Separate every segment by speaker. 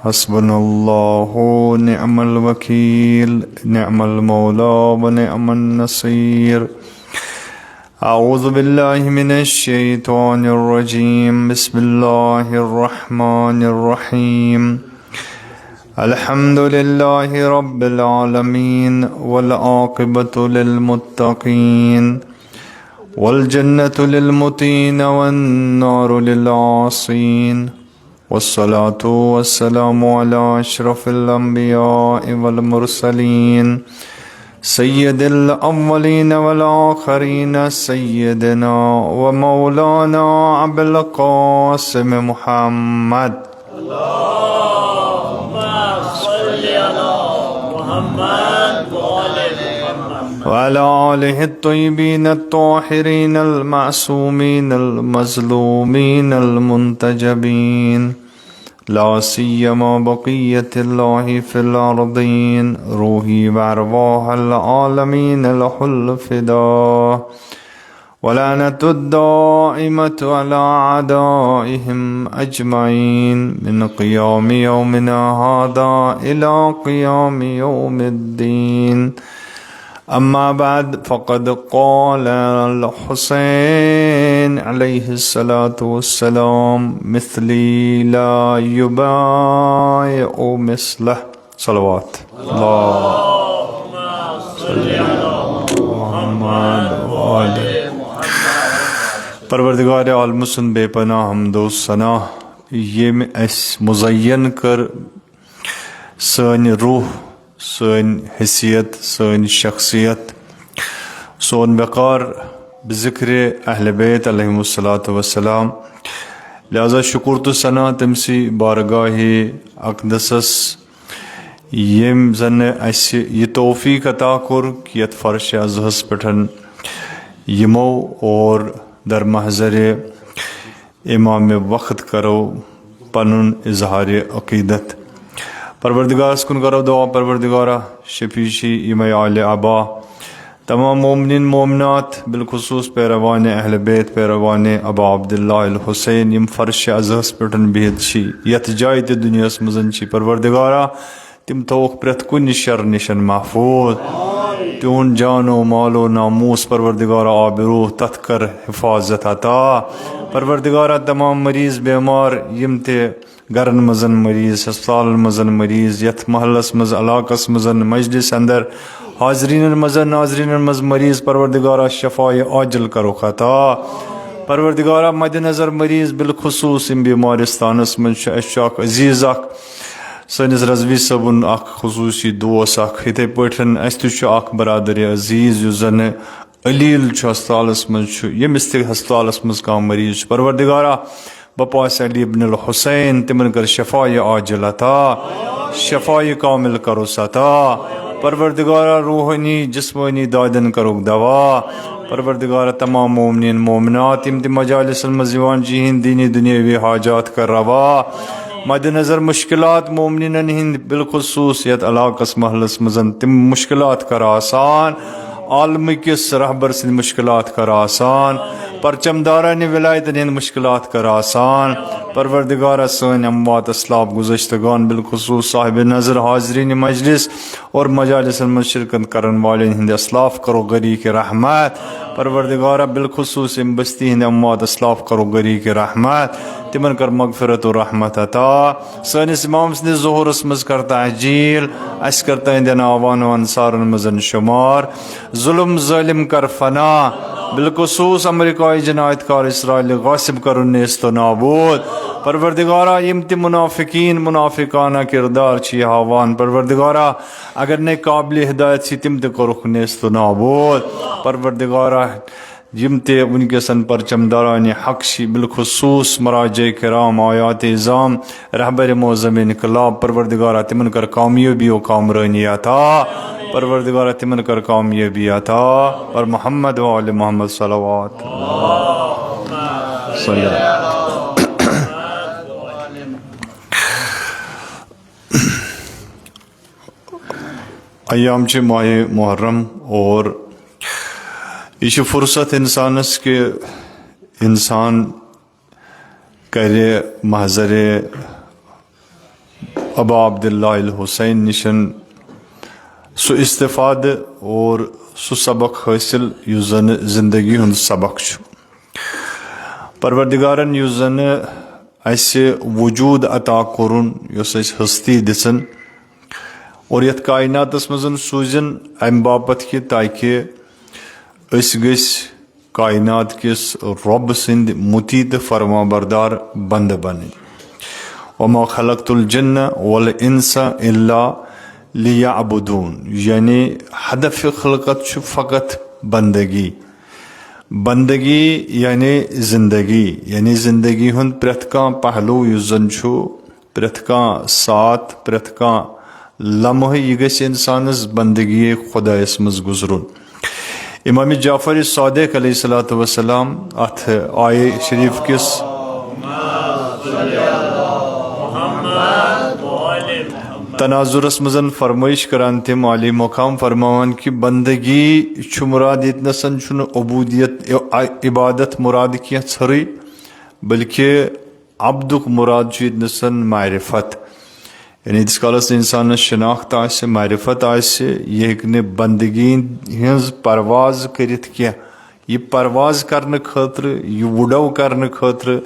Speaker 1: हस्बुनल्लाहु निअमल वकील निअमल मौला व निअमन नसीर। अऊज़ु बिल्लाहि मिनश शैतानिर रजीम। बिस्मिल्लाहिर रहमानिर रहीम। अल्हम्दुलिल्लाहि रब्बिल आलमीन वल आक़िबतु लिल मुत्तक़ीन वल जन्नतु लिल मुतीन वन नारु लिल आसीन। वस्सलातु वस्सलामु अला अशरफिल अंबिया वल मुरसलीन सय्यदिल अव्वलीन वल आखिरीन सय्यदना व मौलाना अबुल क़ासिम मुहम्मद व अला आलिहि त्वय्यबीन अत्ताहिरीन अल मासूमीन अल मज़लूमीन अल मुंतजबीन ला सियमा बक़ियतिल्लाहि फिल अर्दीन रूही व अरवाहल आलमीन लहुल फ़िदा वलानतुद दाइमतु अला अदाइहिम अजमईन मिन क़ियामि यौमिना हादा इला क़ियामि यौमिद्दीन। अम्मा बाद फ़क़द क़ाल अल हुसैन अलैहिस्सलातु वस्सलाम मिस्ली ला युबाइउ मिस्लह। सलवात परवरदिगार आलमसन बेपनाह हम्दो सना येम अस मुज़य्यन कर सन रूह सन हैसियत सन शख्सियत सोन वक़ार बिज़िक्र अहल बैत अलैहिमुस्सलातु वस्सलाम। लिहाजा शुक्र तो सना तमसी बारगाह अक़दसस येम जन अस ये तौफ़ीक़ अता कोर कि यत फ़र्श अज़हस पेठन यमो और दर महज़र इमाम वक़्त करो पनुन इज़हार अक़ीदत। परवरदिगार कुन करो दुआ परवरदिगारा शफीशी इमाम आले आबा तमाम मोमिनीन मोमिनात बिलखुसूस पैरवान अहल बैत पैरवान अबा अब्दुल्लाह अल हुसैन यम फ़र्श अज़हस पेठन बिहत छी यत जाय ते दुनियास मज़न छी। परवरदिगारा तिम थोक प्रत कुन शर निशन महफूज तिउन जानो मालो नामूस परवरदिगारा आबरू तथ कर हिफाजत अता। परवरदिगारा तमाम मरीज़ बीमार यम ते गरन मज़न मरीज़ हस्पताल मज़न मरीज़ यथ महलस मज़ अलाकस मज़न मजलिस अंदर हाजरीन मज़न नाजरीन मज़ मरीज़ परवरदिगारा शफ़ाए आजल करो खता। परवरदिगारा मद नज़र मरीज़ बिलखुसूस इम बीमारिस्तानस मज़ अशाक अजीज़ अख सनिस रज़वी सबुन अख खुसूसी दोस्त अख इथे पठन अस अख बरादर अजीज़ युस जन अलील हस्पतालस मज़ यमिस ते हस्पतालस मज़ का मरीज़ परवरदिगारा बपास अली इब्न अल हुसैन तिमन कर शफ़ाए आजल अता शफ़ाए कामिल करो सता। परवरदिगारा रूहानी जिस्मानी दादन करो दवा। परवरदिगारा तमाम मोमिनीन मोमिनात इम ते मजालिस मज़ यवान जिहिन दीनी दुनियावी हाजात कर रवा मद नज़र मुश्किलात मोमिनीन हिंद बिलखुसूस यत अलाकस महलस मज़न तिम मुश्किलात कर आसान आलम किस रहबर से मुश्किलात कर आसान परचमदारा ने विलायत हिंद मुश्किलात कर आसान। परवरदिगारा सन अम्वात असलाब गुज़श्तगान बिलखुसूस साहिब नज़र हाजरीन मजलिस और मजालिस में शिरकत करन वाले हिंद असलाफ करो गरी के रहमत। परवरदिगारा बिलखुसूस इम बस्ती हिंद अम्वात असलाफ करो गरी के रहमत तिमन कर मगफिरत और रहमत अता। सनिस इमाम ने ज़ोहरस मज़ करता अजील अस करता हिंद आवान व अंसारन मज़न शुमार जुल्म ज़ालिम कर फना बिलखुसूस अमरीकाई जनायतकार इसराइल गासिब कर नेस्त नाबूद। परवरदिगारा यम ते मुनाफिकीन मुनाफिकाना किरदार छी हावान परवरदिगारा अगर ने काबिल हिदायत सी तिम ते करुख नेस्त नाबूद। परवरदिगारा यम ते उनके सन परचमदारान हक शी बिलखुसूस मराजे किराम आयात इज़ाम रहबर मौज़म इनकलाब परवरदिगारा तिमन कर कामयाबी व कामरानी अता। परवरदिगारा तिमन कर कामयाबी अता और मोहम्मद व आले मोहम्मद सलवात अय्याम च माह मुहर्रम और यह फुर्सत इंसानस के इंसान करे महजर अबा अब्दुल्लाह अल हुसैन निशन सु इस्तिफाद और सु सबक हासिल युस जन जिंदगी हुंद सबक छु। परवरदिगारन युस जन ऐसे वजूद अता कोरुन युस ऐसे हस्ती दिसन और यथ कायनातस मजन सूजन अम बापत कि ताकि अस गस कायनात किस रब सिंद मुती तो फरमा बरदार बंद बन। वमा खलक़तुल जिन्न वल इंसा इल्ला लियअबुदून, यानी हदफ खलकत छु फ़कत बंदगी। बंदगी यानी जिंदगी हुंद प्रथ का पहलू युस जन छु प्रथ का साथ प्रथ का लम्हे यह गस इंसानस बंदगी खुदायस मज गुजरुन। इमाम जाफर सादिक अलैहिस्सलातु वस्सलाम अथ आये शरीफ किस तनाजुरस मजन फरमाइश करान तम आली मकाम फरमावन कि बंदगी छु मुराद इतनसन छु अबूदियत इबादत मुराद क्या छरी, बल्कि अब्दुक मुराद छु इतनसन मारिफत, यानी इस कालस इंसान शनाख्त आसे मारिफत आसे यह हेकने बंदगी हज परवाज करित क्या, यह परवाज करने खतर यह उड़व करने खतर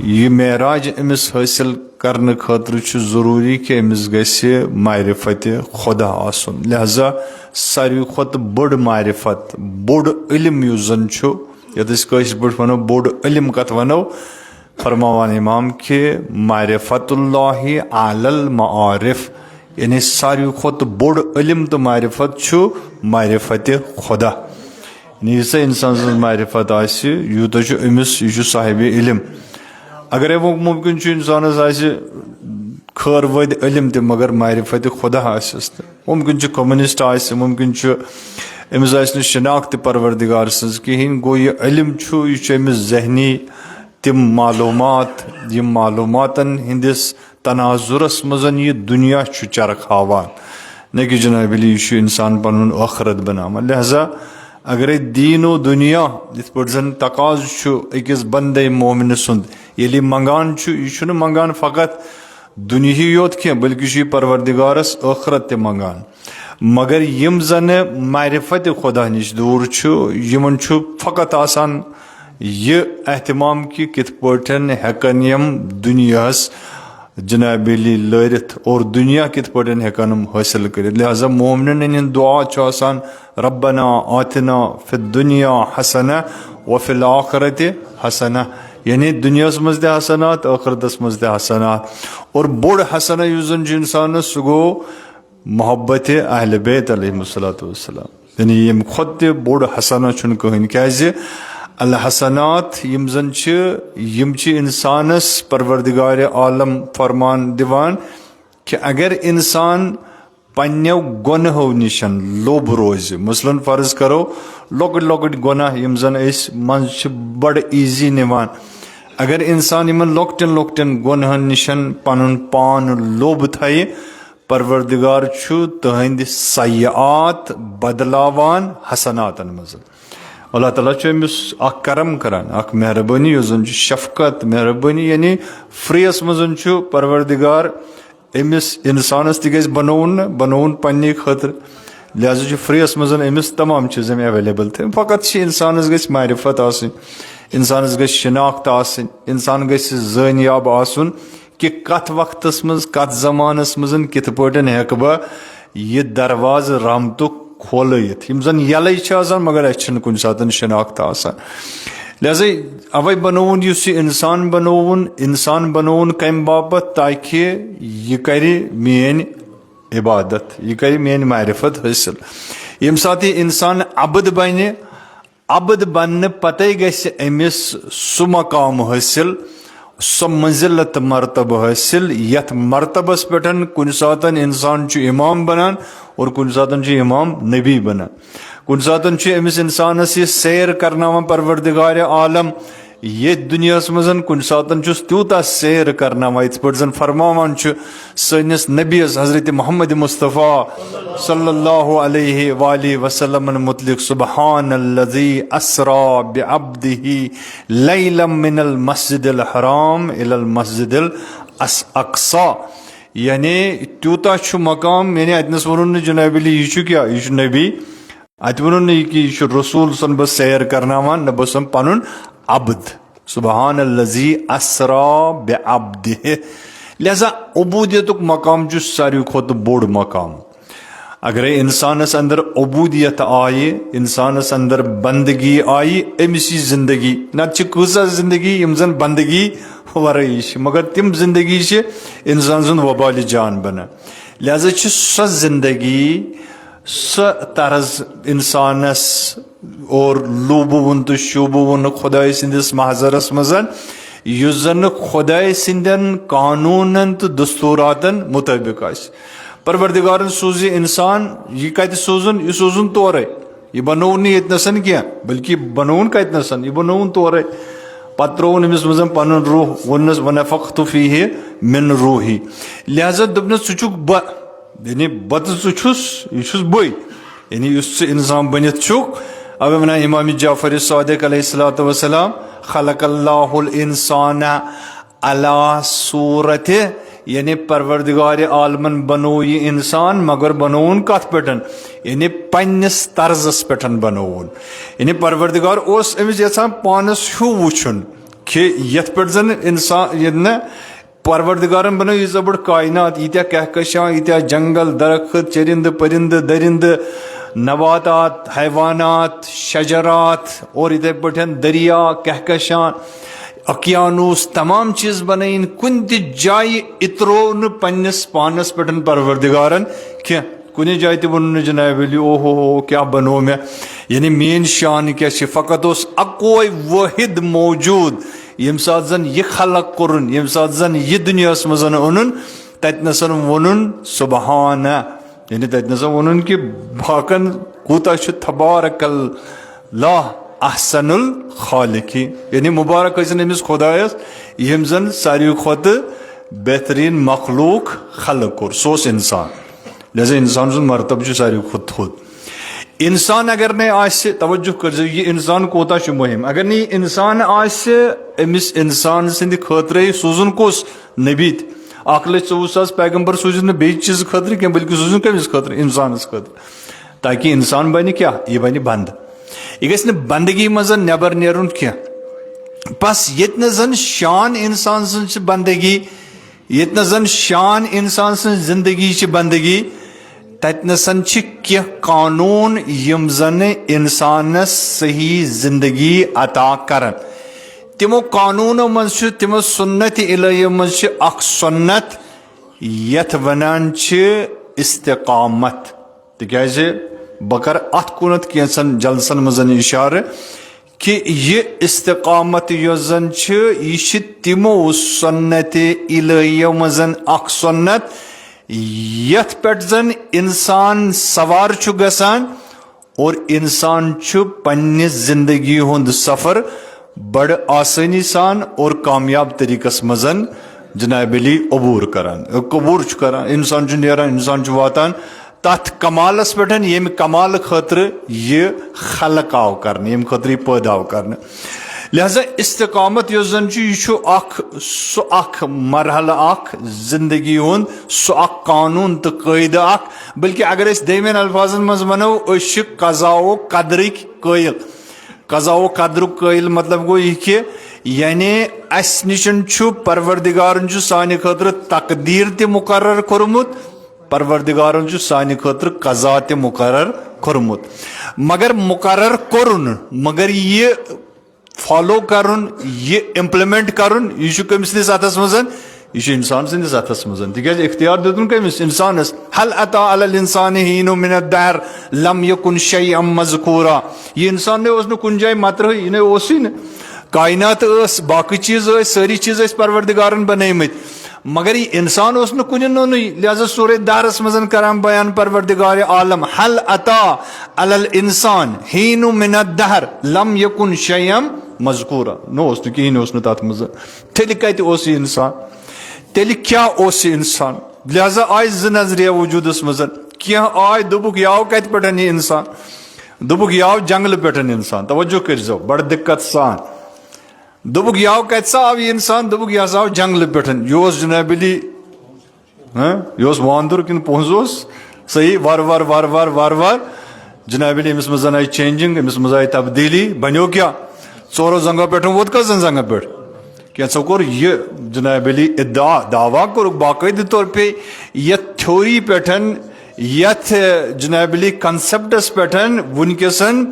Speaker 1: यह मेराज अमिस हासिल करने खतर जरूरी कि अमिस गसे मारिफत खुदा आसन। लिहाजा सारी खुद बड़ मारिफत बड़ इल्म युस जन छु यस पे वनो बड़ इल्म कत वनो, फरमावान इमाम के मारिफतुल्लाहि अलल मारिफ, यानी सारी खुद बड़ इल्म तो मारिफत छु मारिफत खुदा। नीस इंसान मारिफत आसि यूत अमिस यह साहिब इल्म। अगर वो मुमकिन इंसान खर वद इल्म त मगर मारिफत खुदा आसस, मुमकिन कम्युनिस्ट आसि, मुमकिन अमिस आसि शनाख्त परवरदिगार सज कहें, गो यह इल्म छु यह अमिस जहनी तिम मालूमात यम मालूमातन हिंदिस तनाजुरस मजन यह दुनिया छु चरख हावान, न कि जनाब यह इंसान पनुन आखरत बनावन। लिहाजा अगर दीनो दुनिया इत पे जन तकाज अकिस बंदे मोमिन सुंद ये मंगान यह मंगान फ़कत दुनिया योत क्या, बल्कि यह परवरदिगारस आखरत ते मंगान। मगर यम जन मारिफत खुदा निश दूर यमन फ़कत आसान यह एहतमाम कि कित पटन हेकन यम दुनियास जनाबिली लरित और दुनिया कित पटन हेकन हासिल कर। लिहाजा मोमिन दुआ आसान रब्बना आतिना फिद दुनिया हसना व फिल आखिरति हसना, यानी दुनिया मज त हसनात आखिरतस मज त हसनात। और बड़ हसना युस जन इंसान सह गो मोहब्बत अहल बैत अलैहिमुस्सलातु वस्सलाम, यानी यम खुद त बड़ हसना छुन कहीं क्या अल हसनात यम जन इंसानस परवरदिगार आलम फरमान दिवान कि अगर इंसान पन्यो गुनहो निशन लोभ रोज, मसलन फर्ज करो लॉकट लॉकट गुनाह यम जन मन बड़ इजी निवान, अगर इंसान यमन लॉकटन लॉकटन गुनहन निशन पनुन पान लोभ थाये, परवरदिगार छु तहंद सय्यात बदलावान हसनातन मज। अल्लाह ताला अमिस करम करान मेहरबानी युस जन शफकत मेहरबानी, यानी फ्रीस मजन परवरदिगार अमिस इंसानस तज बनोन पन्ने खतर। लिहाजा फ्रीस मजन अमिस तमाम चीज़ें अवेलेबल थे, फ़कत इंसानस गस मारिफत आसन, इंसानस गस शनाख्त आसन, इंसान गस ज़ानियाब आसन कि कत वक्तस मज कत ज़मानस मजन कित पटन हेक बह यह दरवाज रहमतुक खोलित यम जन यल मगर अन कुन सात शनाख्त आसान। लिहाजा अवे बनोन इंसान बनोन कम बापत ताकि यह कर मेन इबादत, यह कर मेन मारिफत हासिल। यम साथ इंसान अबद बन पते गस अमिस सु मकाम हासिल सो मंजिलत मरतब हासिल यथ मरतबस पे कुन सात इंसान इमाम बनान और कुन सात इमाम नबी बनान, कुन सात अमिस इंसानस यह सैर करनावान परवरदिगार आलम ये दुनिया मजन, कुन सात तूता सैर करनावा इत पे जन फरमावान सनिस नबीस हजरत मोहम्मद मुस्तफ़ा सल्लल्लाहु अलैहि वालैहि वसल्लम मुतलिक सुब्हानल्लज़ी अस्रा बिअब्दिही लैलम मिनल मस्जिदिल हराम इलल मस्जिदिल अक़सा, यानी त्यूता मकाम यानी अतनस वन जनाब अली यह क्या यह नबी अत वन कि रसूल सन बस सैर करनावान न बस पन अब्द सुबहान अल्लज़ी अस्रा बिअब्दिह। लिहाजा उबूदियत मकाम सारी खुद बोड़ मकाम। अगर इंसानस अंदर उबूदियत आये इंसानस अंदर बंदगी आई अमिस जिंदगी नत कसा जिंदगी यम जन बंदगी वरई मगर तिम जिंदगी इंसान सुंद वबाल जान बना। लिहाजा सो जिंदगी सो तर्ज इंसानस और लूबुन तो शुबुन खुदा सिंदिस महजरस मजन युस जन खुदा सिंदन कानूनन तो दस्तूरातन मुताबिक आस। परवरदिगारन सूज इंसान यह कत सोजन यह सोजन तोरे यह बनोन ये नसन क्या बल्कि बनोन कत नसन यह बनोन तोरे पत त्रोन अमिस मज पन रूह वनस वनफख्तु फीहि मिन रूही। लिहाजा दोपनस छु ब यानी बत यह बई यानी इंसान बनित छुक। अब वना इमाम जाफर सादिक अलैहिस्सलातु वस्सलाम खलकल्लाहुल इंसान अला सूरतिह यानी परवरदिगार आलमन बनो यह इंसान मगर बनोन कत पे यानी पन्नस तर्जस पे बनोन यानी परवरदिगार अमिस यहां पानस हू वुचन कि यथ पे जन इंसान ये परवरदिगारन बनो यह बड़ कायनात यीत्या कहकशां यीत्या जंगल दरख्त चरिंद परिंद दरिंद नबातात हैवानात शजरात और इथे पे दरिया कहकशां अकियानूस तमाम चीज बनाइन कुन जाय इतरो न पन्नस पानस पे परवरदिगारन क्या कुन जाय वन जनाब अली ओहो क्या बनो मे यानी मेन शान क्या फ़कत अकोई वाहिद मौजूद यम सात जन यह खलक कुरन यम सात जन यह दुनिया मजन ओन ततनसन वनुन सुबहान यानी ततनसन वनुन कि बाकन कूता तबारकल्लाह अहसनुल खालिकी यानी मुबारक अमिस खुदायस यम जन सारी खुद बेहतरीन मखलूक खलक कोर सोस इंसान। लिहाजा इंसान सुन मरतब सारी खुद थोद इंसान अगर ने आसे तवज्जो कर यह इंसान कोता मुहिम अगर नहीं इंसान आसे अमिस इंसान सिंद खतरे सूजन कोस नबी अख लच 24,000 पैगंबर सूजन बे चीज खतर क्या बल्कि सूजन कमिस खतर इंसान खतर ताकि इंसान बन क्या यह बन बंद यह गि बंदगी मज नबर नेरुन क्या बस ये जन शान इंसान सं बंदगी ये जन शान इंसान सं जिंदगी बंदगी ततनसन कह कानून यम जन इंसानस सही जिंदगी अता कर तिमो कानूनों मज तिमो सुन्नत इलाहियो मज अख सुन्नत यथ वनान इस्तिकामत तिकाज बकर अत कुनत कैसन जलसन मजन इशार कि यह इस्तिकामत यन यह तिमो सुन्नत इलाहियो मजन अख सुन्नत यथ पे जन इंसान सवार गसान और इंसान पन्ने जिंदगी हुंद सफर बड़ आसानी सान और कामयाब तरीकस मजन जनाब अली अबूर करान कबूर करान इंसान नेरान इंसान वातान तथ कमालस पे यम कमाल खतर यह खलक आव कर यम खतर यह पैदाव कर। लिहाजा इस्तिकामत जन सह मरहल जिंदगी हुंद सह कानून तो कायद बल्कि अगर दमेन अल्फाजन मज वनो कज़ा कदरिक कायल कज़ा कदर कायल मतलब गो यह कि यानी अस निशन परवरदिगारन सानि खतर तकदीर ते मुकर्रर कोरमुत परवरदिगारन सानि खतर कज़ा ते मुकर्रर कोरमुत मगर मुकर्रर कोरुन मगर ये फॉलो करुन यह इम्प्लीमेंट करुन यह कमिस अथस मजन यह इंसान सिंदिस अथस मजन तिकाज इख्तियार दितुन कमिस इंसानस हल अता अलल इंसान हीनु मिन अद्दहर लम यकुन शैअम मज़कूरा यह इंसान ने ओस न कुन जाय मतर यह ओसी न कायनात बाकी चीज सारी चीज परवरदिगारन बनैमत मगर यह इंसान ओस न कुन नोन लिहाजा सूरह दारस मजन करान बयान परवरदिगार आलम हल अता अलल इंसान हीनु मिन अद्दहर लम यकुन शैअम मज़कूरा नो कहीं तथ मज तेल कत इंसान तेल क्या इंसान। लिहाजा आय ज नजरिया वजूदस मज कह आय दोबुक याव कत पे यह इंसान दोबुक याव जंगल पे इंसान तवज्जो कर बड़ दिक्कत सान दोबुक याव कत आव यह इंसान दोबुक यह आव जंगल पे यह जनाब अली यह वांदुर कि पोज सही वार वार वार वार वार वार जनाब अमिस मज आई चेंजिंग, अमिस मज आई तब्दीली, बनो क्या 4 जंगों पे वोत कजन जंग पे क्या सो कोर यह जनाब अली दावा कोर बाकायदे तौर पे यथ थ्योरी पे यथ जनाब अली कंसेप्टस पे वनकसन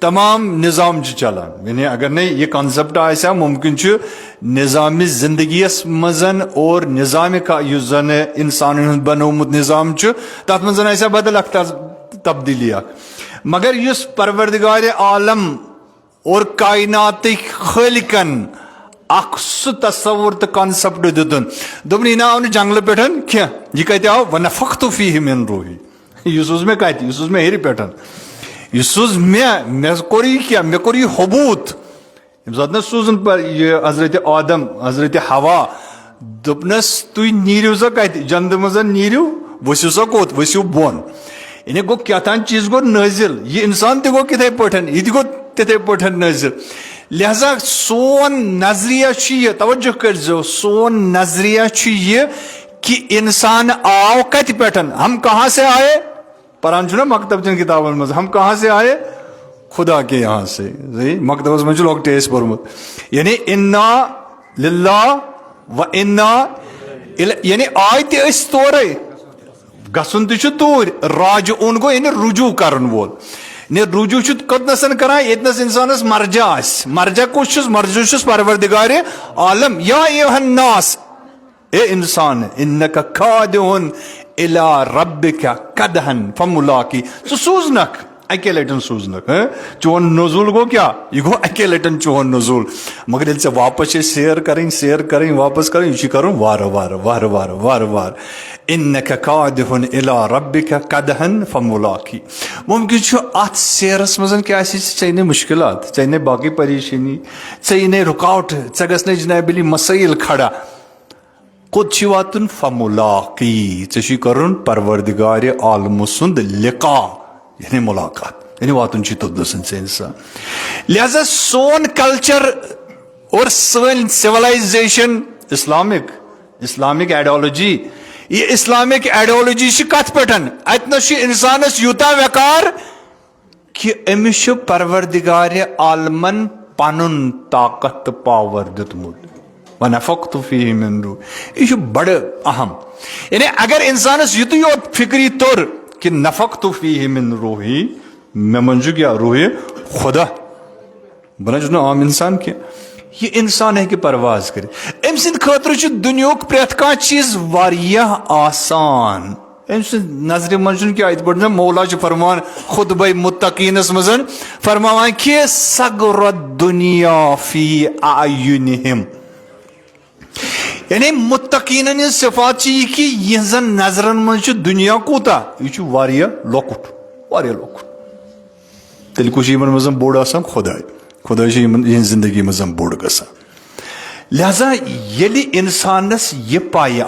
Speaker 1: तमाम निज़ाम चलान। यानी अगर नहीं ये कंसेप्ट आया मुमकिन निज़ाम जिंदगी मजन और निज़ाम का जन इंसान बनोमुत निज़ाम तथ मज आया बदल अख तब्दीली, मगर युस परवरदिगार आलम और कायनात खालिकन अख सह तस्वुर तो कॉन्सेप्ट दुन दोपन यह आव जंगल पे क्या यह कत आव व नफख्तु फीहि मिन रूही, यह मे कत यह मे हेर पे यह मे कोर यह क्या मे कोर यह हबूत यम सात सूजन पर यह हजरत आदम हजरत हवा दोपनस तुम नीरियो सा कत जन्नत मज नीरियो वसियो सा कोत वसियो बोन, यानी गो क्या चीज गो नाजिल, यह इंसान तह गो किथे पे यह गो तिथे पे नाजिल। लिहाजा सोन नजरिया यह तवज्जो कर सोन नजरिया यह कि इंसान आव कत पे, हम कहाँ से आए परान ना मकतब चन किताबन मज हम कहाँ से आए खुदा के यहाँ से, सही मकतबस मज लोग टेस पोरमुत यानी इन्ना लिल्लाह व इन्ना यानी आय तोरे गसन तूर राज उन गो यानी रुजू कर वोल ने रुजू कतनसन कर यतनस इंसानस मर्जा मर्जा कुछ मर्जू परवरदिगार आलम या अय्युहन्नास ए इंसान इन्नका कादिहुन इला रब्बिका कदहन फमुलाकी सूजनक अके लटन सूजनक चोन नजुल गो क्या यह गो अके लटन चोन नजुल, मगर ये वापस शेयर करें वापस करें यह कर वार वार वार वार वार वार इन्नका कादिहुन इला रब्बिका कदहन फमुलाकी। मुमकिन अत शेरस मज क्या चे मुश्किलात चे बाकी परेशानी चे रुकावट चे गई जनाब अली मसाइल खड़ा कोत वातन फमुलाकी चे कर परवरदिगार आलम सुंद लिका यानी मुलाकात यानी वातन तोदस इंसान। लिहाजा सोन कल्चर और सन सिविलाइजेशन इस्लामिक आइडियोलॉजी ये इस्लामिक आइडियोलॉजी कत पे अतनस इंसानस यूता वकार कि अमिस परवरदिगार आलमन पनुन ताकत पावर दितमुत व नफख्तु फीहि मिन रूही, यह बड़ अहम। यानी अगर इंसानस युत योत फिक्री तौर कि नफख्तु फीहि मिन रूही मे मंजू क्या रूह खुदा बना आम इंसान क्या यह इंसान है कि परवाज करे अम सद खतर दुनिया प्रेथ कह चीज वारियाह आसान अम सद नजर मन क्या इत पे मौला फरमान खुतबे मुत्तकीनस मज फरमान कि सगरत दुनिया फी आयुनिहिम, यानी मुत्तकीन सिफात कि यहजन नजरन मज दुनिया कूता यह लोकुट तेल कुछ मज बोड़ आसान खुदा जिंदगी मज बोड़ गसान। लिहाजा ये इंसानस यह पाई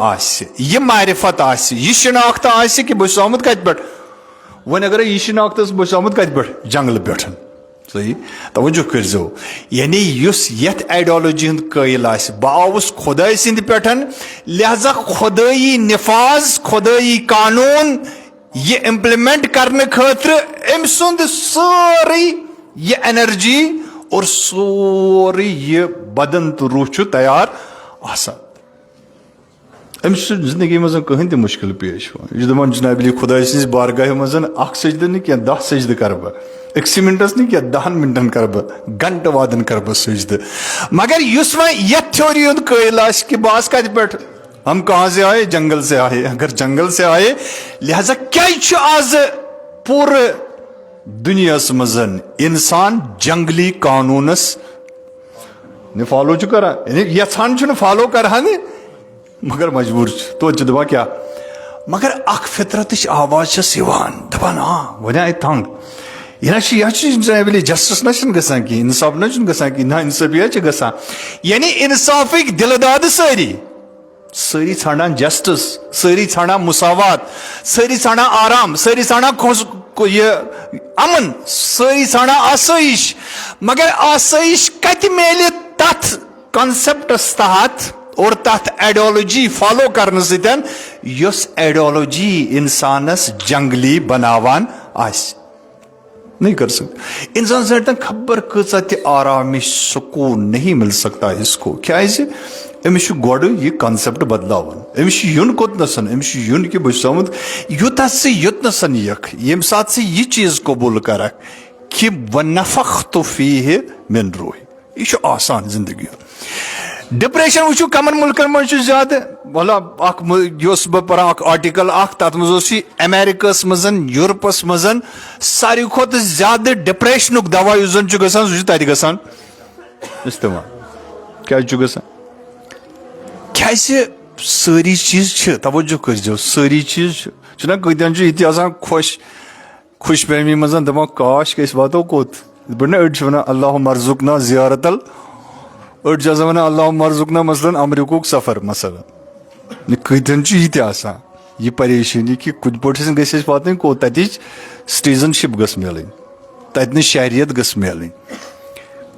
Speaker 1: यह मारिफत यह शिनाख्त कि बस आमुत कत पे वन अगर यह शिनाख्त बस आमुत कत पे जंगल पे सही तवज्जो करो यानी यथ आइडियोलॉजी हंद कायल बह आउस खुदा सिंद पे लिहाजा खुदाई निफाज खुदाई कानून ये इम्प्लीमेंट करने खतर अम सुंद सारी ये एनर्जी और सोरी ये बदन तो रूह तैयार आसान अमिस जिंदगी मज कहीं तो मुश्किल पेश दपान जनाब अली खुदा बारगाह मज सजद नी क्या 10 सजद कर बह 1 मिनटस नी क्या 10 मिनटन कर बह घंट वादन कर बह सजद, मगर युस वह यथ थ्योरी हंद कायल कि बास कत पे हम कहाँ से आए जंगल से आए, अगर जंगल से आए लिहाजा क्या आज पूरे दुनिया मज इंसान जंगली कानूनस ने फॉलो कर यहान फॉलो कर मगर मजबूर तो दपा क्या मगर अख फितरत आवाज दपान हाँ वन आय तंग यह जनाब जस्टिस ना ग इंसाफ ना ग ना इंसाफिया ग यानी इंसाफिक दिलदाद सारी ान जस्टिस सारी ान मुसावात सारी ान आराम सारी ान अमन सारी ान आसाइश, मगर आसाइश कत मेल तथ कॉन्सेप्टस तहत और तथ आइडियोलॉजी फॉलो करने सतन यस आइडियोलॉजी इंसानस जंगली बनावान आस नहीं कर सकते इंसान से खबर कचा आराम सुकून नहीं मिल सकता इसको क्या अमिस गोड़ यह कॉन्सेप्ट बदलावन अमिस युन कोतनसन अमिस युन कि बहुत यूत से युतनसन यख यम सात से यह चीज कबूल कर कि वनफख्तु फीहि मिन रूही यह आसान जिंदगी डिप्रेशन वो कमन मुल्कन मज ज्यादा भला बह परान आर्टिकल तथ मज अमेरिकस मज यूरोपस मज सारी खुद ज्यादा डिप्रेशन दवा जन गसान गसान इस्तेमाल क्या क्या सारी चीज तवज्जो कर सारी चीज कतन ये खुश खुश फहमी मज दपा काश गस वातो कोत बना अड़ वन अल्लाह मरजुकना जियारतल अड़ वन अल्लाह मरजुकना मसलन अमरीक सफर मसलन कतन यह परेशानी कि कुछ पे गस वात कोत तच सिटीजनशिप गस मिल तत शहरियत गस मिल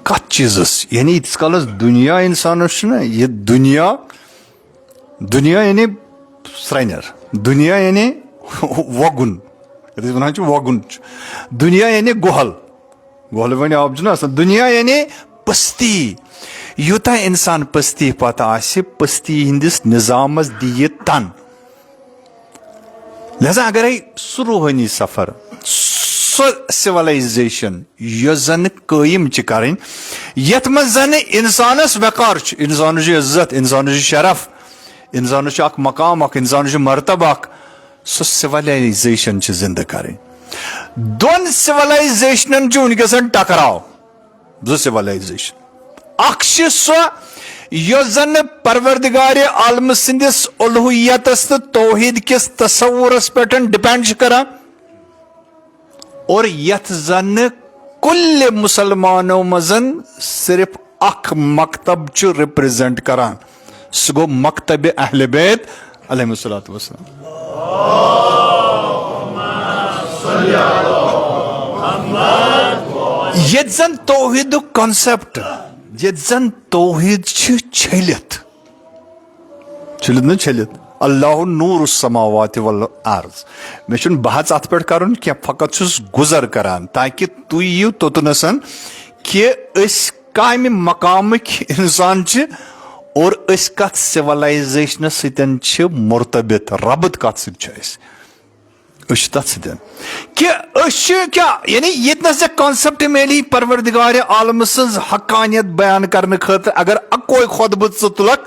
Speaker 1: कत चीजस यानी इस काल दुनिया इंसानस यह दुनिया दुनिया यानी स्राइनर दुनिया यानी वगुन वन वगुन दुनिया यानी गुहल गुहल वन आप दुनिया यानी पस्ती यूत इंसान पस्ती पता पस्ती हंदिस निजामस दी तन लिहाजा अगर सह रूहानी सफर सिविलाइजेशन जन कायम कर यथ मज इंसानस वकार इंसान इज्जत इंसान शरफ इंसान मकाम इंसान मरतब सह सिविलाइजेशन जिंदा कर दोन सिविलाइजेशन वनकस टकराव जो सिविलाइजेशन सह परवरदिगार आलम सिंदिस उलूहियतस तो तौहीद किस तसव्वुरस पे डिपेंड करान और यथ जन कुल मुसलमानों मजन सिर्फ अख मकतब रिप्रेजेंट करान सह गो मकतब अहले बैत अलैहिस्सलातु वस्सलाम ये जन तौहीद कॉन्सेप्ट ये जन तौहीद छलित न छलित अल्लाह नूर समावात वल अर्ज मे बहस अत पे कर फकत गुजर करान ताकि तु यू तोतनसन कि काम मकाम इंसान और कत सिविलाइजेशन सतन मुर्तबित रबत कत सतन कि क्या यानी ये कॉन्सेप्ट मिली परवरदिगार आलम सज हकानियत बयान करने खतर अगर अकोई खुतब तुलक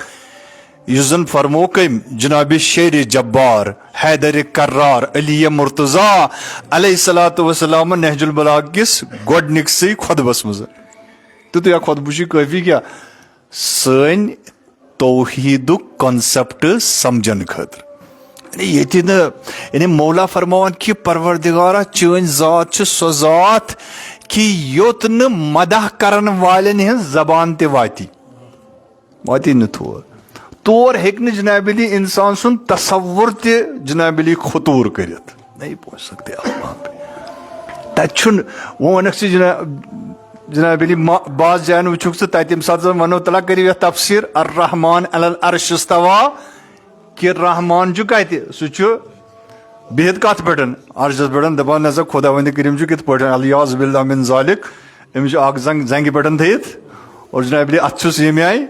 Speaker 1: युजन फरमो कम जनाब शेर जब्बार हैदर कर्रार अली मुर्तजा अलैहिस्सलातु वस्सलाम नहजुल बलाग किस गोडनिकसी खुतबस मज तुत खुतब काफी क्या सन तौहीद कॉन्सेप्ट समझन खतर ये मौला फरमान कि परवरदिगारा चन जात सो जात कि योत न मदह करन वालन हज जबान ते वाती न तोर हेक्न जनाबिली इंसान सुन तसव्वुर ते जनाबिली खतूर करित नहीं पहुंच सकते आसमान पे तछुन वो वनक से जनाबिली बाज जान वुचुक से तम सात वनो तला करियो तफसीर अर रहमान अलल अर्श इस्तवा कि रहमान कत सह बिहत कत पे अर्शस पे दपान नजा खुदा वंद करीम कत पे अलियाज बिल्लाह मिन जालिक अमिस जंग पे थत और जनाबिली अत ये आय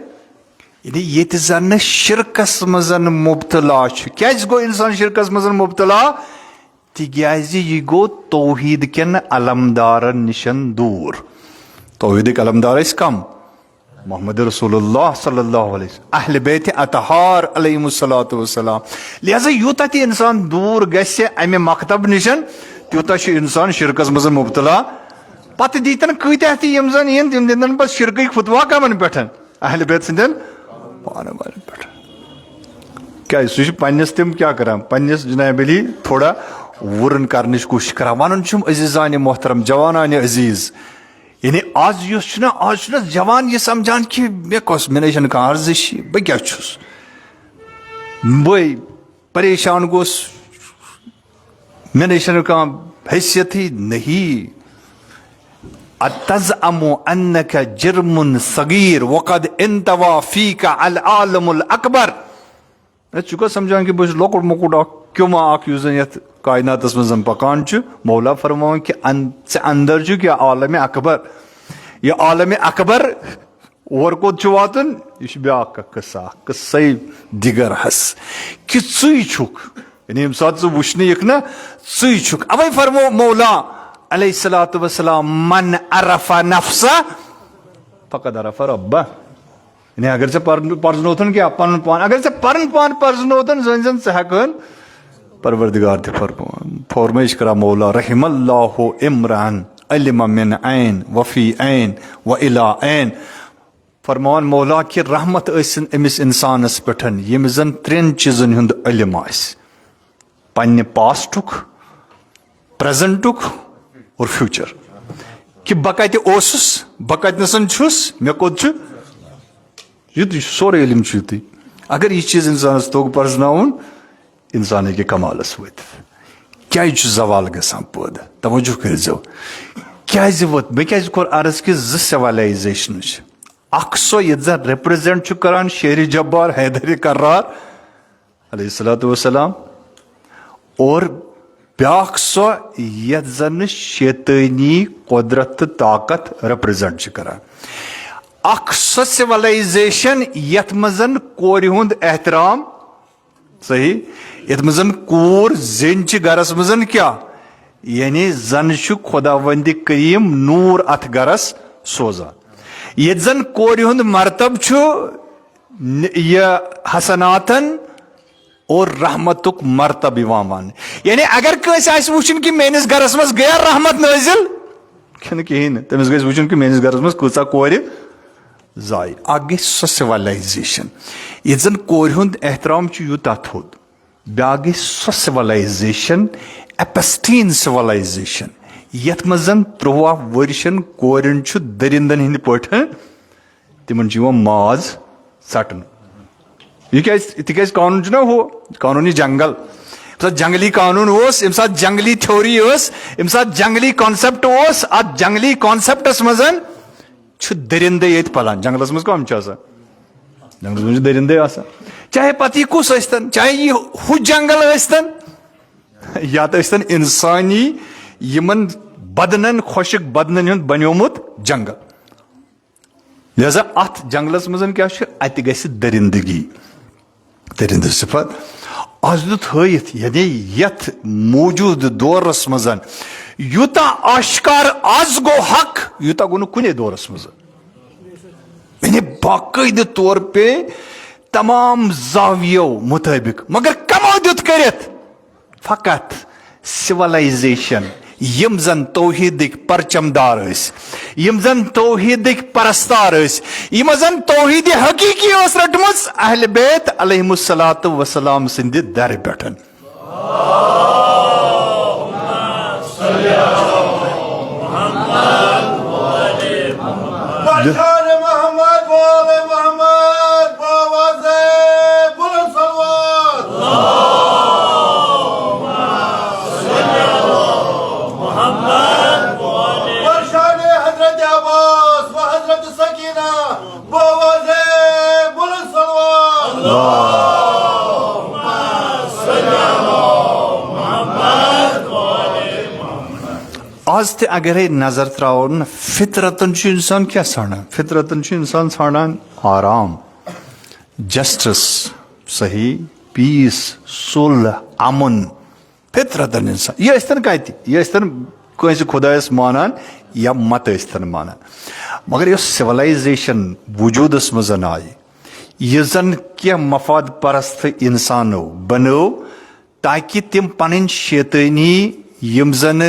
Speaker 1: ये जन शिरकस मज मुबतला क्या गो इंसान शिरकस मज मुबतला तिज यह गो तौहीद कन अलमदारन निशन दूर तौहीद अलमदार कम मोहम्मद रसूलुल्लाह सल्लल्लाहु अलैहि वसल्लम अहले बैत अतहार अलैहिमुस्सलातु वस्सलाम लिहाजा यूता ती इंसान दूर गसे अमे मकतब निशन त्यूता इंसान शिरकस मज मुबतला पत दीतन कत्या तम जन इन तम दिन पे शिरक फतवा कमन पे अहले बैत सिंदन पान वाले पे क्या सह पन्नस तम क्या करान पन्नस जनाबिली थोड़ा वुरन करने कोशिश करान वन अजीजान मोहतरम जवानान अजीज यानी आज जवान ये समझान कि मे कस मे कह अर्जिश बह क्या बह परेशान गोस मे कह हैसियत ही नहीं अतज़अमु अन्नका जुर्मुन सगीर वक़द इंतवा फीका अल आलमुल अकबर। चुका समझान कि बस लोकुट मोकुट क्यों आख युस यथ कायनातस मज पकान मौला फरमान कि अंदर क्या आलम अकबर, यह आलम अकबर और कोत वातन यह ब्या कसा कस्सै दिगर हस कि छुक यानी यम सात वुश्न यक ना छुक। अवे फरमो मौला अलैहिस्सलातु वस्सलाम मन अरफा नफ्सा फकद अरफा रब्बा। यानी अगर से पर्जन होतन क्या पन पान अगर से परन पान पर्जन होतन जन से हकन परवरदिगार ते फरमाइश करा मौला रहिमल्लाहु इमरान अलिमा मिन ऐन वफी ऐन व इला ऐन। फरमान मौला कि रहमत अमिस इंसानस पेठन यम जन त्रेन चीजन हुंद इल्म आस, पन्ने पास्टुक, प्रेजेंटुक और फ्यूचर। कि बकत ओसुस बकत नसन छुस मे कोत छु युत सोरे इल्म छु युत। अगर यह चीज इंसानस तोग पर्जनाउन इंसान के कमालस वत क्या जवाल गसान पद तवज्जो करो क्या वत मे क्या कोर अर्ज कि ज सिविलाइजेशन अख सो ये जन रिप्रेजेंट करान शेर जब्बार हैदर कर्रार अलैहिस्सलातु वस्सलाम और ब्याख सो ये जन शैतानी कुदरत ताकत रिप्रेजेंट करान। अख सो सिविलाइजेशन यथ मजन कोर हुंद एहतराम सही यथ मजन कोर जिन गरस मजन क्या यानी जन खुदावंद करीम नूर अथ गरस सोजा। ये जन कोर हुंद मरतब यह हसनातन और रहमतुक मरतब मान। यानी अगर कस वुचन कि मेनिस गरस मज गया रहमत नाजिल कहें तमिस गई वुचन कि मेनिस गरस मज कूचा कोर जाय आ गई सो सिविलाइजेशन। ये जन कोर हुंद एहतराम यूता थोद ब्या गई सो सिविलाइजेशन एपस्टीन सिविलाइजेशन यथ मजन 13 वर्षन कोरन दरिंदन हिंद पे तिमन माज सटन। यह तिक कानून ना हो कानूनी जंगल जंगली कानून यम सात जंगली थ्योरी यम सात जंगली कॉन्सेप्ट अत जंगली कॉन्सेप्टस मजन दरिंदे ये पलान जंगलस मज कम जंगलस मज दरिंदे चाहे पति कुस स्तन चाहे यह हु जंगल स्तन या तो स्तन इंसानी यमन बदनन खुशक बदनन हुंद बनोमुत जंगल। लिहाजा अत जंगलस मजन क्या अत गस दरिंदगी दरिंद सिफत आज हयत यानी यथ मौजूद दौरस मजन यूता आश्कार आज गो हक यूता गो कुने दौरस मजन यानी बाकायदे तौर पे तमाम जावियों मुताबिक मगर कमो दुत करत फकत सिविलाइजेशन यम जन तौहीदिक परचमदार यम जन तौहीदिक परस्तार यम जन तौहीद हकीकी रटमस अहल बैत अलैहिमुस्सलातु वस्सलाम सिंद दर पेठन। आज ते अगर नजर त्रावन फितरतन इंसान क्या ान फितरतन इंसान ान आराम जस्टिस सही पीस सुलह अमन फितरतन इंसान यह कह खुदायस मानान या मत मानान मगर यह सिविलाइजेशन वजूदस मजन आय यह जन क्या मफाद परस्त इंसानो बनो ताकि तिम पन शैतानी यम जन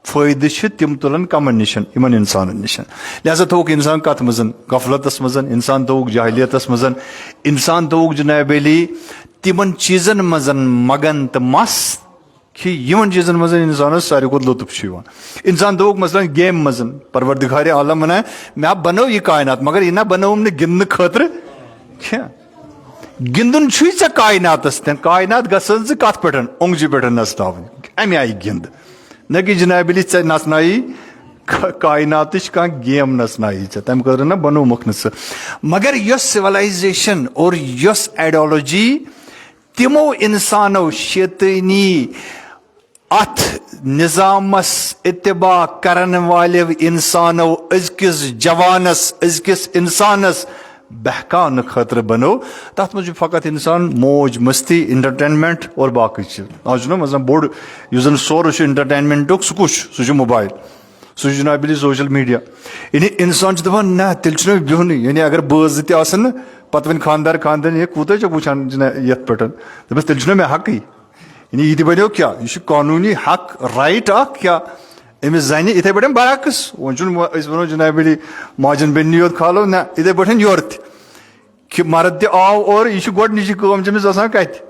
Speaker 1: फायद तिम तुलन कमन निशन इन इंसान निशन। लिहाजा थोक इंसान कत मजन गफलतस मजन इंसान थोक जाहिलियतस मजन इंसान थोक जनाब अली तिमन चीजन मजन मगन तो मस्त कि यमन चीजन मजन इंसान सारे को लुत्फ इंसान थोक मसलन गेम मजन परवरदिगार आलम वना मे बनो यह कायनात मगर यह बनो ने गिंद खतर क्या गिंदन ऐ कायनातस कायनात गसन कत पे ओंगजि पे नचन अमे आई गिंद न कि जनाब अली ऐ नचनाई कायनात गेम नसनाई तम खर ना बनोमुख न मगर यस सिविलाइजेशन और यस आइडियोलॉजी तिमो इंसानो शैतानी अथ निजामस इत्तिबा करन वाले इंसानो अजकिस जवानस अजकिस इंसानस बहकान खतर बनो तथ मज फकत इंसान मौज मस्ती इंटरटेनमेंट और बाकी आज मजा बोड़ जन सोर्स इंटरटेनमेंट सह मोबाइल सह जनाबिली सोशल मीडिया यानी इंसान दपान ना तेल बिहुन यानी अगर बज तन पत वन खानदार खानदान ये कूत वुचान ये पे दपस तेल मे हक यानी यह बनो क्या यह कानूनी हक राइट क्या अमिस जन इथे पे बरक्स वो जनाबिली माजन बेन योत खालो ना इथे पे योर कि मर्द त आव और यह गोडनिच कमिस कत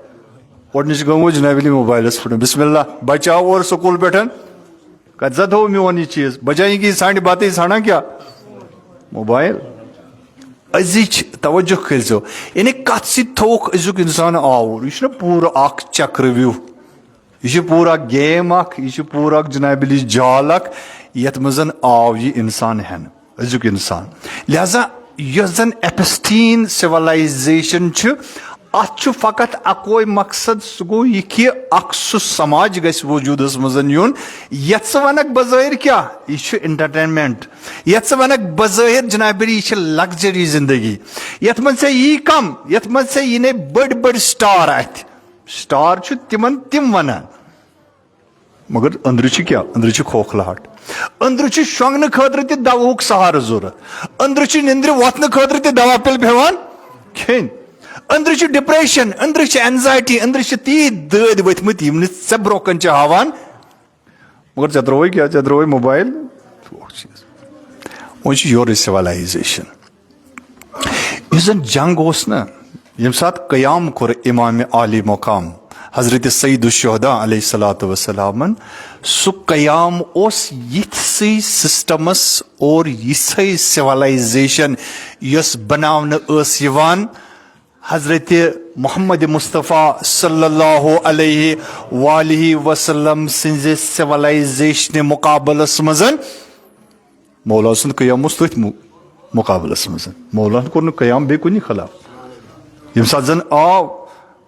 Speaker 1: गोडनिच गो जनाबिली मोबाइलस पे बिस्मिल्लाह बच्चा आव और स्कूल पे कत थो मोन यह चीज बजाय कि सांड बातें ाना क्या मोबाइल अजिच तवज्जो करो यानी कत थोक अजुक इंसान आवर यह पूरा चक्रव्यूह यह पूरा गेम यह पूरा जनाबिली जाल यथ मजन आव यह इंसान हेन अजुक इंसान लिहाजा यह जन एपिस्टीन सिविलाइजेशन अत फकत अकोई मकसद सह गो यह कि सह समाज गस वजूदस मजन यून यथ स वनक बज़ाहिर क्या यह एंटरटेनमेंट यथ स वनक बज़ाहिर जनाबिली यह लग्जरी जिंदगी यथ मन से यह कम यथ मन से यह बड़ बड़ स्टार अत स्टार तिमन तिम वनान मगर अंदर क्या अंदर खोखलाहट अंदर शोंगन खतर त दवहुक सहार जरूरत अंदर निंद्र वथन खतर त दवा पिल पेवान खेन अंदर डिप्रेशन अंदर एंजाइटी अंदर ती दद वथमत यम ऐ ब्रोकन हावान मगर ऐ द्रोई क्या ऐ द्रोई मोबाइल वो योर सिविलाइजेशन यह जन जंग ना यम सात कयाम कोर इमाम आली मुकाम हजरत सईदुश्शुहदा अलैहिस्सलातु वस्सलामन सु कयाम यिथसै सिस्टमस और यिथसै सिविलाइजेशन यस बनावने यिवान हजरत मोहम्मद मुस्तफ़ा सल्लल्लाहु अलैहि वसल्लम सिंजे सिविलाइजेशन मुकाबलस मजन मौला सुन कयाम तथ मुकाबलस मजन मौला कोर कयाम बे कुन खिलाफ यम सात जन आव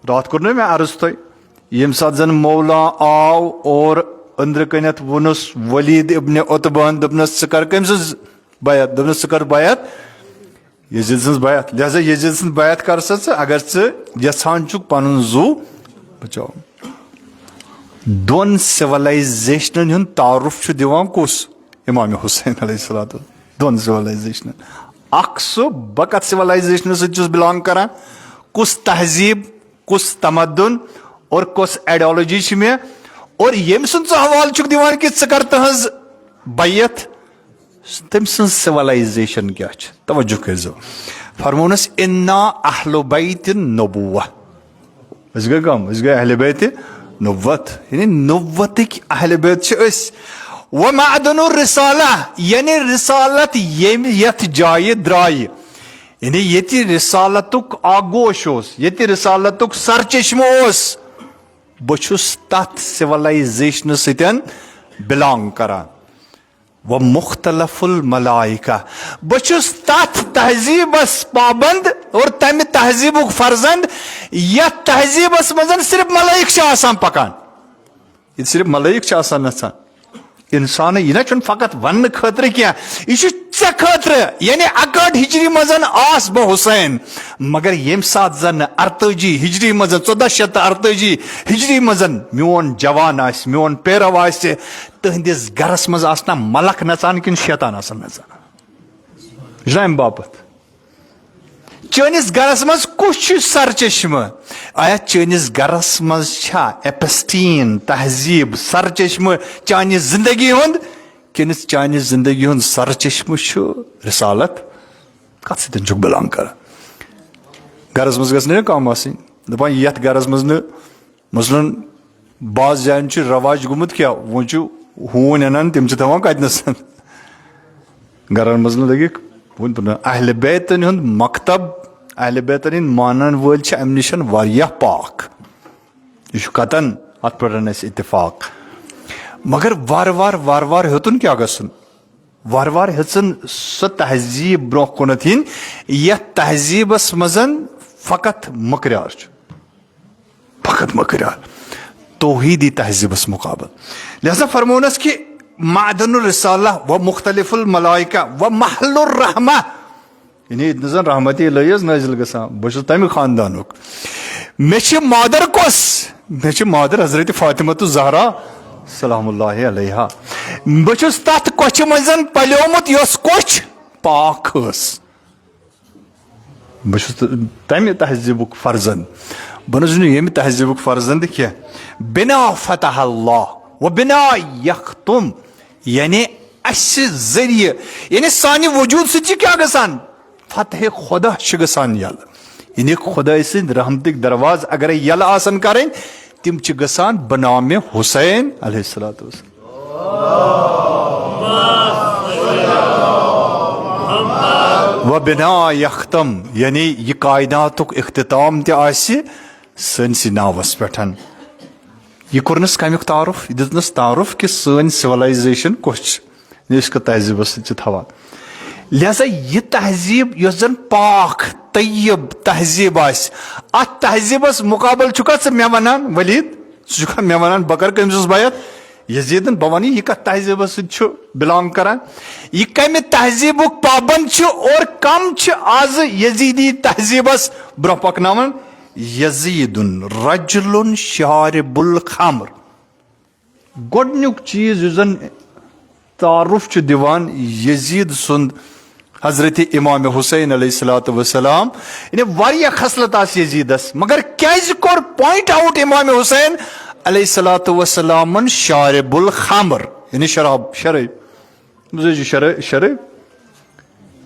Speaker 1: रात कोर मे अर्ज तय यम सात जन मौला आव और अंदर कनत वनुस वलीद इब्न उतबान दपनस कर कम बैत दपनस कर बैत यजीद सज बैत लिहाजा यजीद सज बैत कर अगर यहान चुक पन जू बचाओ दोन सिविलाइजेशन हुंद तारुफ दिवान कुस इमाम हुसैन अलैहिस्सलातु दोन सिविलाइजेशन सह बह कत सिविलाइजेशन सत बिलोंग करान कुस तहजीब कुस तमद्दुन और कुस आइडियोलॉजी मे और यम सुन हवाल दिवान कि कर तहज बैत तम सज सिविलाइजेशन क्या तवज्जो करो फरमोनस इन्ना अहले बैत नबुव्वह गए कम गए अहले बैत नबुव्वत यानी नबुव्वतिक अहले बैत व मादन रिसाला यानी रिसालत यथ जाय द्राय यानी ये रिसालतुक आगोश ये रिसालतुक सरचश्म बहुस तथ सिविलाइजेशन सतन बिलोंग करान व मुख्तलफुल मलाइका बहुस तथ तहजीबस पाबंद और तम तहजीबुक फर्जंद यथ तहजीबस मजन सिर्फ मलाइक पकान ये सिर्फ मलाइक नचान इंसान यह ना फकत वन खतर क्या यह खतर यानी 61 हिजरी मजन आस बह हुसैन मगर यम सात जन 48 हिजरी मजन 1448 हिजरी मजन मोन जवान मोन पेरव तहदिस गरस मज आसना मलक नचान कि शैतान आसान नचान अम बापत चनिस गरस मज कुछ सरचश्म आया चनिस गरस मज एपिस्टीन तहजीब सरचश्म चानि जिंदगी हुंद किनिस चानि जिंदगी हुंद सरचश्म रिसालत कत सत बिलोंग कर गरस मज गस कम दपान यथ गरस मज मसलन बाज जान रवाज गुमुत क्या वो हून अनान तम थवान कतनस गरन मज लगे अहले बैतन हुंद मकतब अहले बैतन मानन वल अम निश वारियाह पाक यह कतन अत पे इत्तेफाक मगर वार वार हेतुन क्या गसन वार वार हेचन सो तहजीब ब्रोह कुनत हिन यह तहजीबस मजन फकत मकरार फकत मकरार तौहीदी तहजीबस मुकाबल लिहाजा फरमोनस कि मादनुर रिसाला व मुख्तलिफुल मलाइका व महलुर रहमा यानी इतन रहमती लयस नाजिल गसा बस तम खानदानुक मे मादर कोस मे मादर हजरत फातिमतु जहरा सलामुल्लाहि अलैहा बस तथ कोच मजन पलोमुत यस कोच पाक बस तम तहजीबुक फर्जंद बनस यम तहजीबुक फर्जंद क्या बिना फतह अल्लाह व बिना यख्तुम यानी अस जरिए यानी सानि वजूद से क्या गसान फतह खुदा गसान यल यानी खुदा सद रहमतिक दरवाज अगर यल आसन करें तिम गसान बनाम हुसैन अलैहिस्सलातु व बिना यख्तम यानी यह कायनातुक इख्तिताम तसी नावस पे यह कर्नस कमुक तारुफ यह दितनस तारुफ कि सन सिविलाइजेशन कुछ इसका तहजीबस थवान लिहाजा यह तहजीब यन पाक तय्यब तहजीब अत तहजीबस मुकाबल चुका मे वनान वलीद सह मे वनान बकर कमिस बैत यजीदन बह वन यह कत तहजीबस बिलोंग करान यह कम तहजीबुक पाबंद और कम आज यजीदी तहजीबस ब्रोह पकनावन यजीदुन रजुलुन शारिबुल खमर गोडनुक चीज जन तारुफ दिवान यजीद सुंद हजरत इमाम हुसैन अलैहिस्सलातु वस्सलाम यानी वारिया खसलत आस यजीदस मगर कैज कोर पॉइंट आउट इमाम हुसैन अलैहिस्सलातु वस्सलामन शारिबुल खमर यानी शराब शराब शराब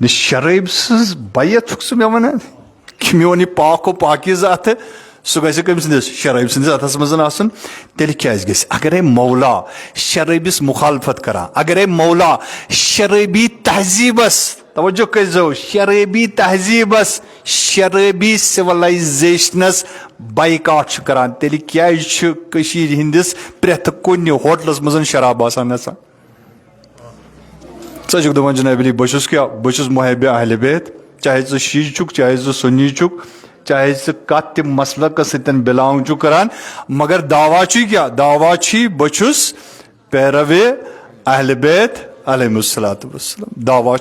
Speaker 1: शराब सज बैत मे वन कि मोन पाको पाकिज़ अत सह गि कम शराब सन्दस अथस मज तेल क्या अगर मौला शराबिस मुखालफत करा अगर मौला शराबी तहजीबस तवज्जो करो शराबी तहजीबस शराबी सिविलाइजेशनस बाइकाट करान तेल क्या हंदिस प्रेथ कुन होटलस मज शराब आसान च दपान जनाब अली बहुत क्या बहुत मुहब अहल बैत चाहे ज़ शी चुक चाहे ज़ सुन्नी चुक चाहे ज़ कत मसलक सतन बिलोंग चुक करान मगर दावा क्या दावा बहुस पैरवे अहल बैत अलैहिस्सलातु वस्सलाम दावा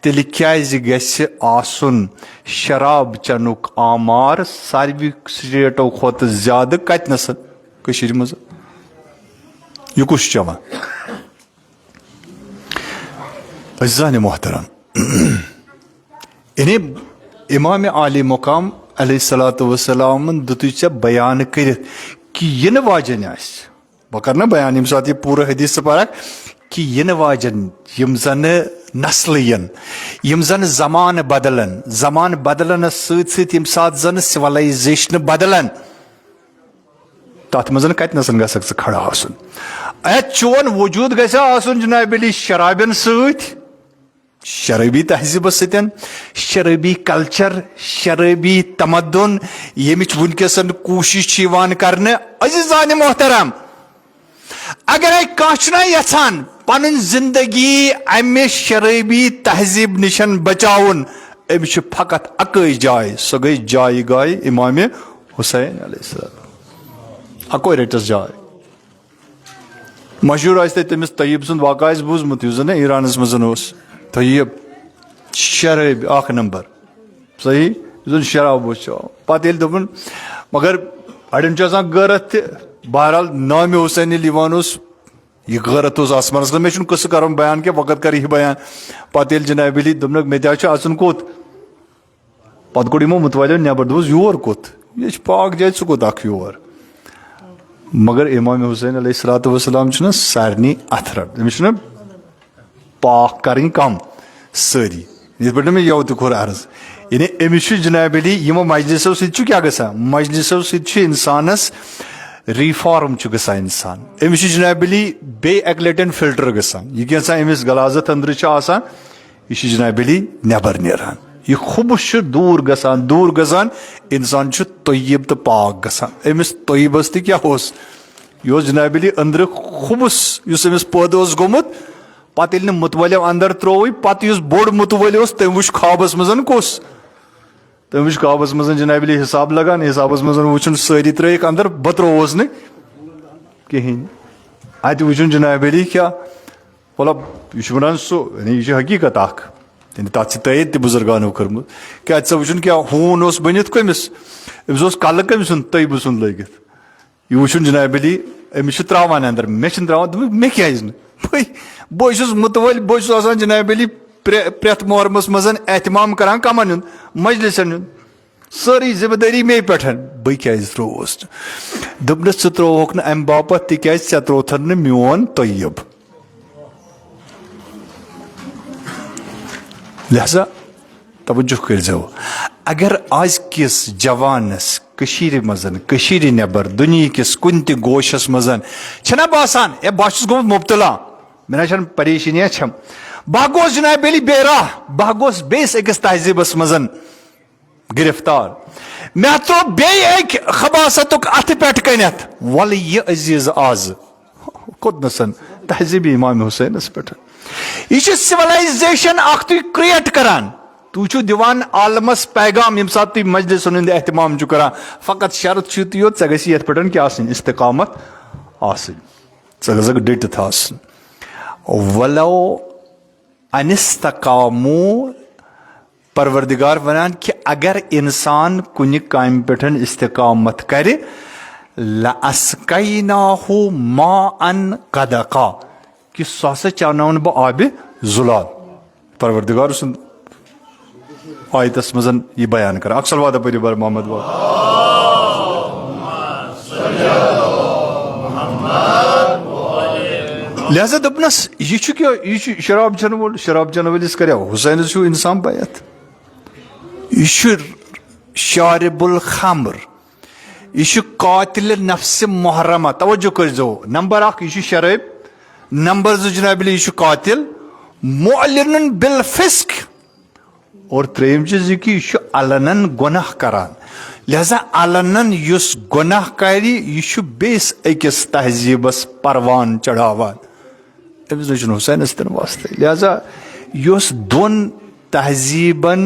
Speaker 1: तेल क्या गसन शराब चनुक आमार सारवी स्टेटों खुद ज्यादा कतनस मज यह कुछ चवान अज़ीज़ान मोहतरम यानी इमाम आली मुकाम अलैहिस्सलातु वस्सलाम दुत बयान कर कि इन वाजन बह कर बयान यम सात पूरा हदीस परक कि इन वाजन यम जन नस्ल यम जन जमान बदलन सत सात जन सिविलाइजेशन बदलन तथ मज कतनसन गस खड़ा आसन चोन वजूद गस जनाब अली शराबन सत शराबी तहजीब सतन शराबी कल्चर शराबी तमद्दुन यमिच वुनकसन कोशिश करने अज़ीज़ान मोहतरम अगर कह यछान पन जिंदगी अमे शराबी तहजीब निशन बचाउन अमिस फकत अकै जाय सो गई जाय गाय इमाम हुसैन अलैहिस्सलाम अकै रटस जाय मशहूर आस तमिस तय्यब सुंद वाक़ा बूजमुत युस ईरानस मज तय्यब शराब अख नंबर सही जुन शराब पे दोपन मगर अड़न गरत बहरहाल नाम हुसैन यह गरत आसमानस मे कस कर बयान क्या वक़्त कर यह बयान पे जनाब अली दोपन मे अचन कोत पे कोड़ यमो मुतवलियो नबर दोस योर कोत यह पाक जाए सह कोत अख योर मगर इमाम हुसैन अलैहिस्सलातु वस्सलाम सारनी अथ रट अमिस पाक करें कम सारी ये पे मे यव तोर अर्ज यानी अमिस जनाब अली यमो मजलिसो सह क्या ग मजलिसो सह इंसानस रिफॉर्म गसान इंसान अमिस जनाब अली बे अक लटन फिल्टर गसान यह क्या अमिस गलाजत अंदर यह जनाब अली नबर नेरान यह खुबुस दूर गसान इंसान तय्यब तो पाक गसान अमिस तय्यबस क्या यह जनाब अली अंदर खुबुस अमिस पैदा गोमुत पत मुतवल अंदर त्रोव पत बोड़ मुतवल तम वो ख्वाबस मज कस तम वो ख्वाबस मज जनाब हिसाब लगान हिसाबस मज वो सारी त्रिक अंदर बह त्रोवस न कहें अत वो जनाब क्या मतलब यह वन सह यह हकीकत तथ तैयार त बुजुर्गानो कर्मुत क्या ऐसा वो क्या हून बनित कमिस अमिस कल कम सुन तयब सुन लगित यह वो जनाब अमिस त्रावान अंदर मे त्रावान मे क्या बस मुतवल बस जनाब प्रेथ मोहरमस मज एहतमाम करान कमन हुंद मजलिसन हुंद सारी जिम्मेदारी मे पे बह क्या त्रोवस दोपनस े त्रोवक अम बापत तिक त्रोथन न मोन तयब लिहाजा तवज्जो करो अगर आज किस जवानस मज नबर दुनिया किस कुन त गोशस मज छना बासान ए बह गोमुत मुब्तला मे ना परेशानियाँ छम बह गोस जनाब बेराह बह गोस बेस अकिस तहजीबस मज गिरफ्तार मे तो बेक खबासतुक अथ पे कनत वल यह अजीज आज कोतनसन तहजीब इमाम हुसैनस पे यह सिविलाइजेशन तुम क्रिएट करान तुम दिवान आलमस पैगाम यम सात तुम मजलिसन हुंद एहतमाम करान फकत शर्त योत ऐ गई ये पे क्या इस्तिकामत आसक डटित वलो अनिस्तकामू परवरदिगार वनान कि अगर इंसान कुन काम पे इस्तिकामत कर लअस्कैनाहु माअन गदका कि सह चवन बह आब जुलाल परवरदिगार सुन आयतस मजन यह बयान कर अक्सर वादा परिवार मोहम्मद लिहाजा दपनस यह शराब चन वोल शराब चन वलिस कर हुसैन इंसान बैत यह शारिबुल खमर यह कातिल नफ्स मुहर्रमा तवज्जो करो नंबर 1 यह शराब नंबर 2 जनाब यह कातिल मुअल्लिन बिल फिस्क और त्रेम चीज कि यह अलनन गुनाह करान लिहाजा अलनन युस गुनाह कर यह बेस अकिस तहजीबस परवान चढ़ावान अमिस हुसैन तन वास्ते लिहाजा युस दोन तहजीबन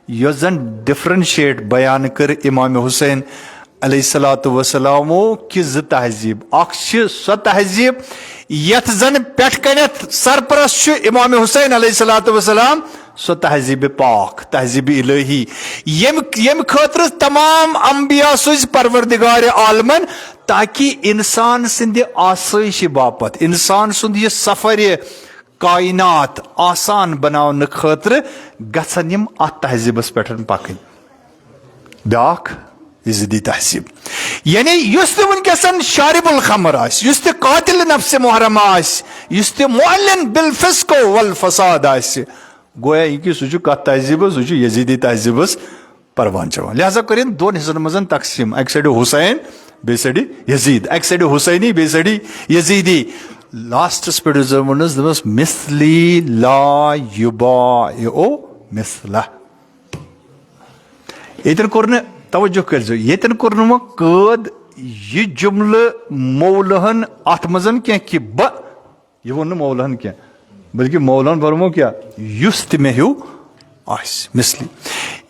Speaker 1: यह जन डिफरेंशिएट बयान कर इमाम हुसैन अलैहिस्सलातु वस्सलामो कि ज तहजीब अख सो तहजीब यथ जन पेट कनत सरपरस्त इमाम हुसैन अलैहिस्सलातु वस्सलाम सो तहजीब पाक तहजीब इलाही यम खतर तमाम अंबिया सुज परवरदिगार आलमन ताकि इंसान सिंध आसाइश बापत इंसान सुंद यह सफर कायनात आसान बनाने खतर गसन यम अत तहजीबस पे पकन ब्याख इजदी तहजीब यानी युस वनकसन शारिबुल खमर युस कातिल नफ्स मुहर्रमा युस मुअल्लिन बिल फिस्क वल फसाद गोया यह सह कत तहजीब सह यजीदी तहजीबस परवान चवान लिहाजा कर दोन हिस्सन मज तकसीम अक साइड हुसैन बे साइड यजीद अक साइड हुसैनी बे साइड यजीदी लास्टस पे दस मिसली ला युबाइउ मिसला यतन कोर तवज्जो करो यतन कोर कद यह जुमल मौलहन अत मजन कि यह वो मौलहन क्या बल्कि मौलहन फरमो क्या युस त मे हूँ मिसली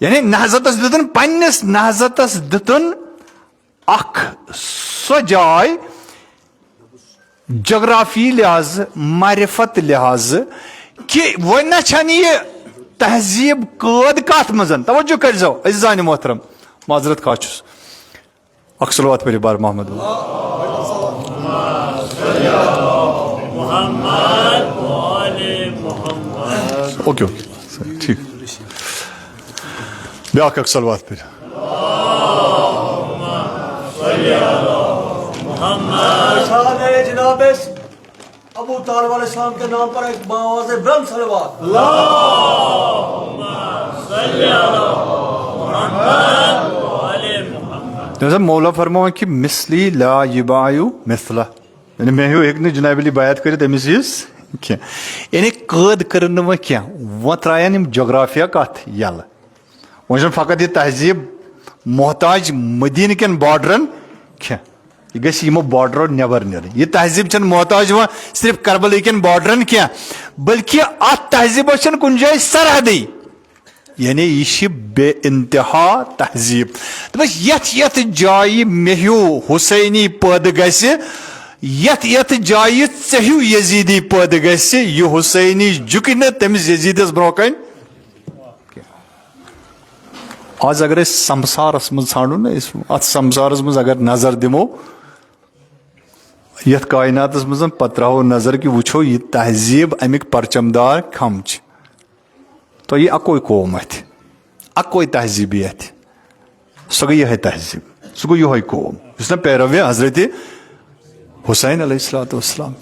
Speaker 1: यानी नहजतस दितन पन्नस नहजतस दितन अख सो जाय जोग्राफी लिहाज मारिफत लिहाज कि वन यह तहजीब कद कत मजन तवज्जो करो अज़ीज़ान मोहतरम माजरत खाचुस अक्सलवात परिवार मोहम्मद ओके ओके ठीक ब्याक अक्सलवात पर
Speaker 2: जनाब अबू तालिब अलैहिस्सलाम के नाम पर एक बावाज़ ब्रह्म सलवात
Speaker 1: मौला फरमा कि मिसली ला युबायु मिसला यानी मे हूँ हेक जनाबली बयात कर क्या यानी कद कर वो क्या वो त्रायन जोग्राफिया कत यल वो फकत यह तहजीब मोहताज मदीन कन बॉर्डरन क्या यह गई यमो बॉर्डर नबर नीर यह तहजीब छन मोहताज वह सिर्फ करबल कन बॉर्डरन क्या बल्कि अत तहजीब कुन जाए सरहदी यानी यह बे इंतहा तहजीब तो यथ यथ जाय मेहू हुसैनी पद गस यथ यथ जाय चहू यजीदी पद गस यह हुसैनी झुक तमिस यजीदस ब्रो कन आज अगर संसारस मज छाड़ो ना अत संसारस मज अगर नजर दिमो यथ कायनातस मज पत त्रो नजर कि वो यह तहजीब अमिक परचमदार खम तो यह अकोई कौम अकोई तहजीब सह गई यह तहजीब सह गो यह कौम ना पैरव हजरत हुसैन अलैहिस्सलाम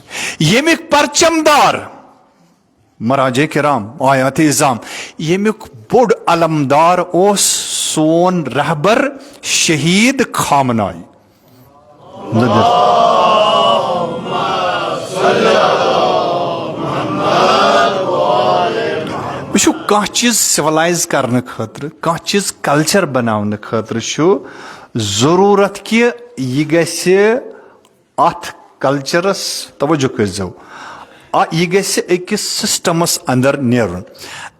Speaker 1: यमिक परचमदार मराजे किराम आयात इज़ाम यमिक बोड़ अलमदार ओस सोन रहबर शहीद खामनाई वो कह चीज सिविलाइज करने खतर कह चीज कल्चर बनाने खतर जरूरत कि यह गस अत कल्चरस तवज्जो करो यह गस अकिस सिस्टमस अंदर नेरुन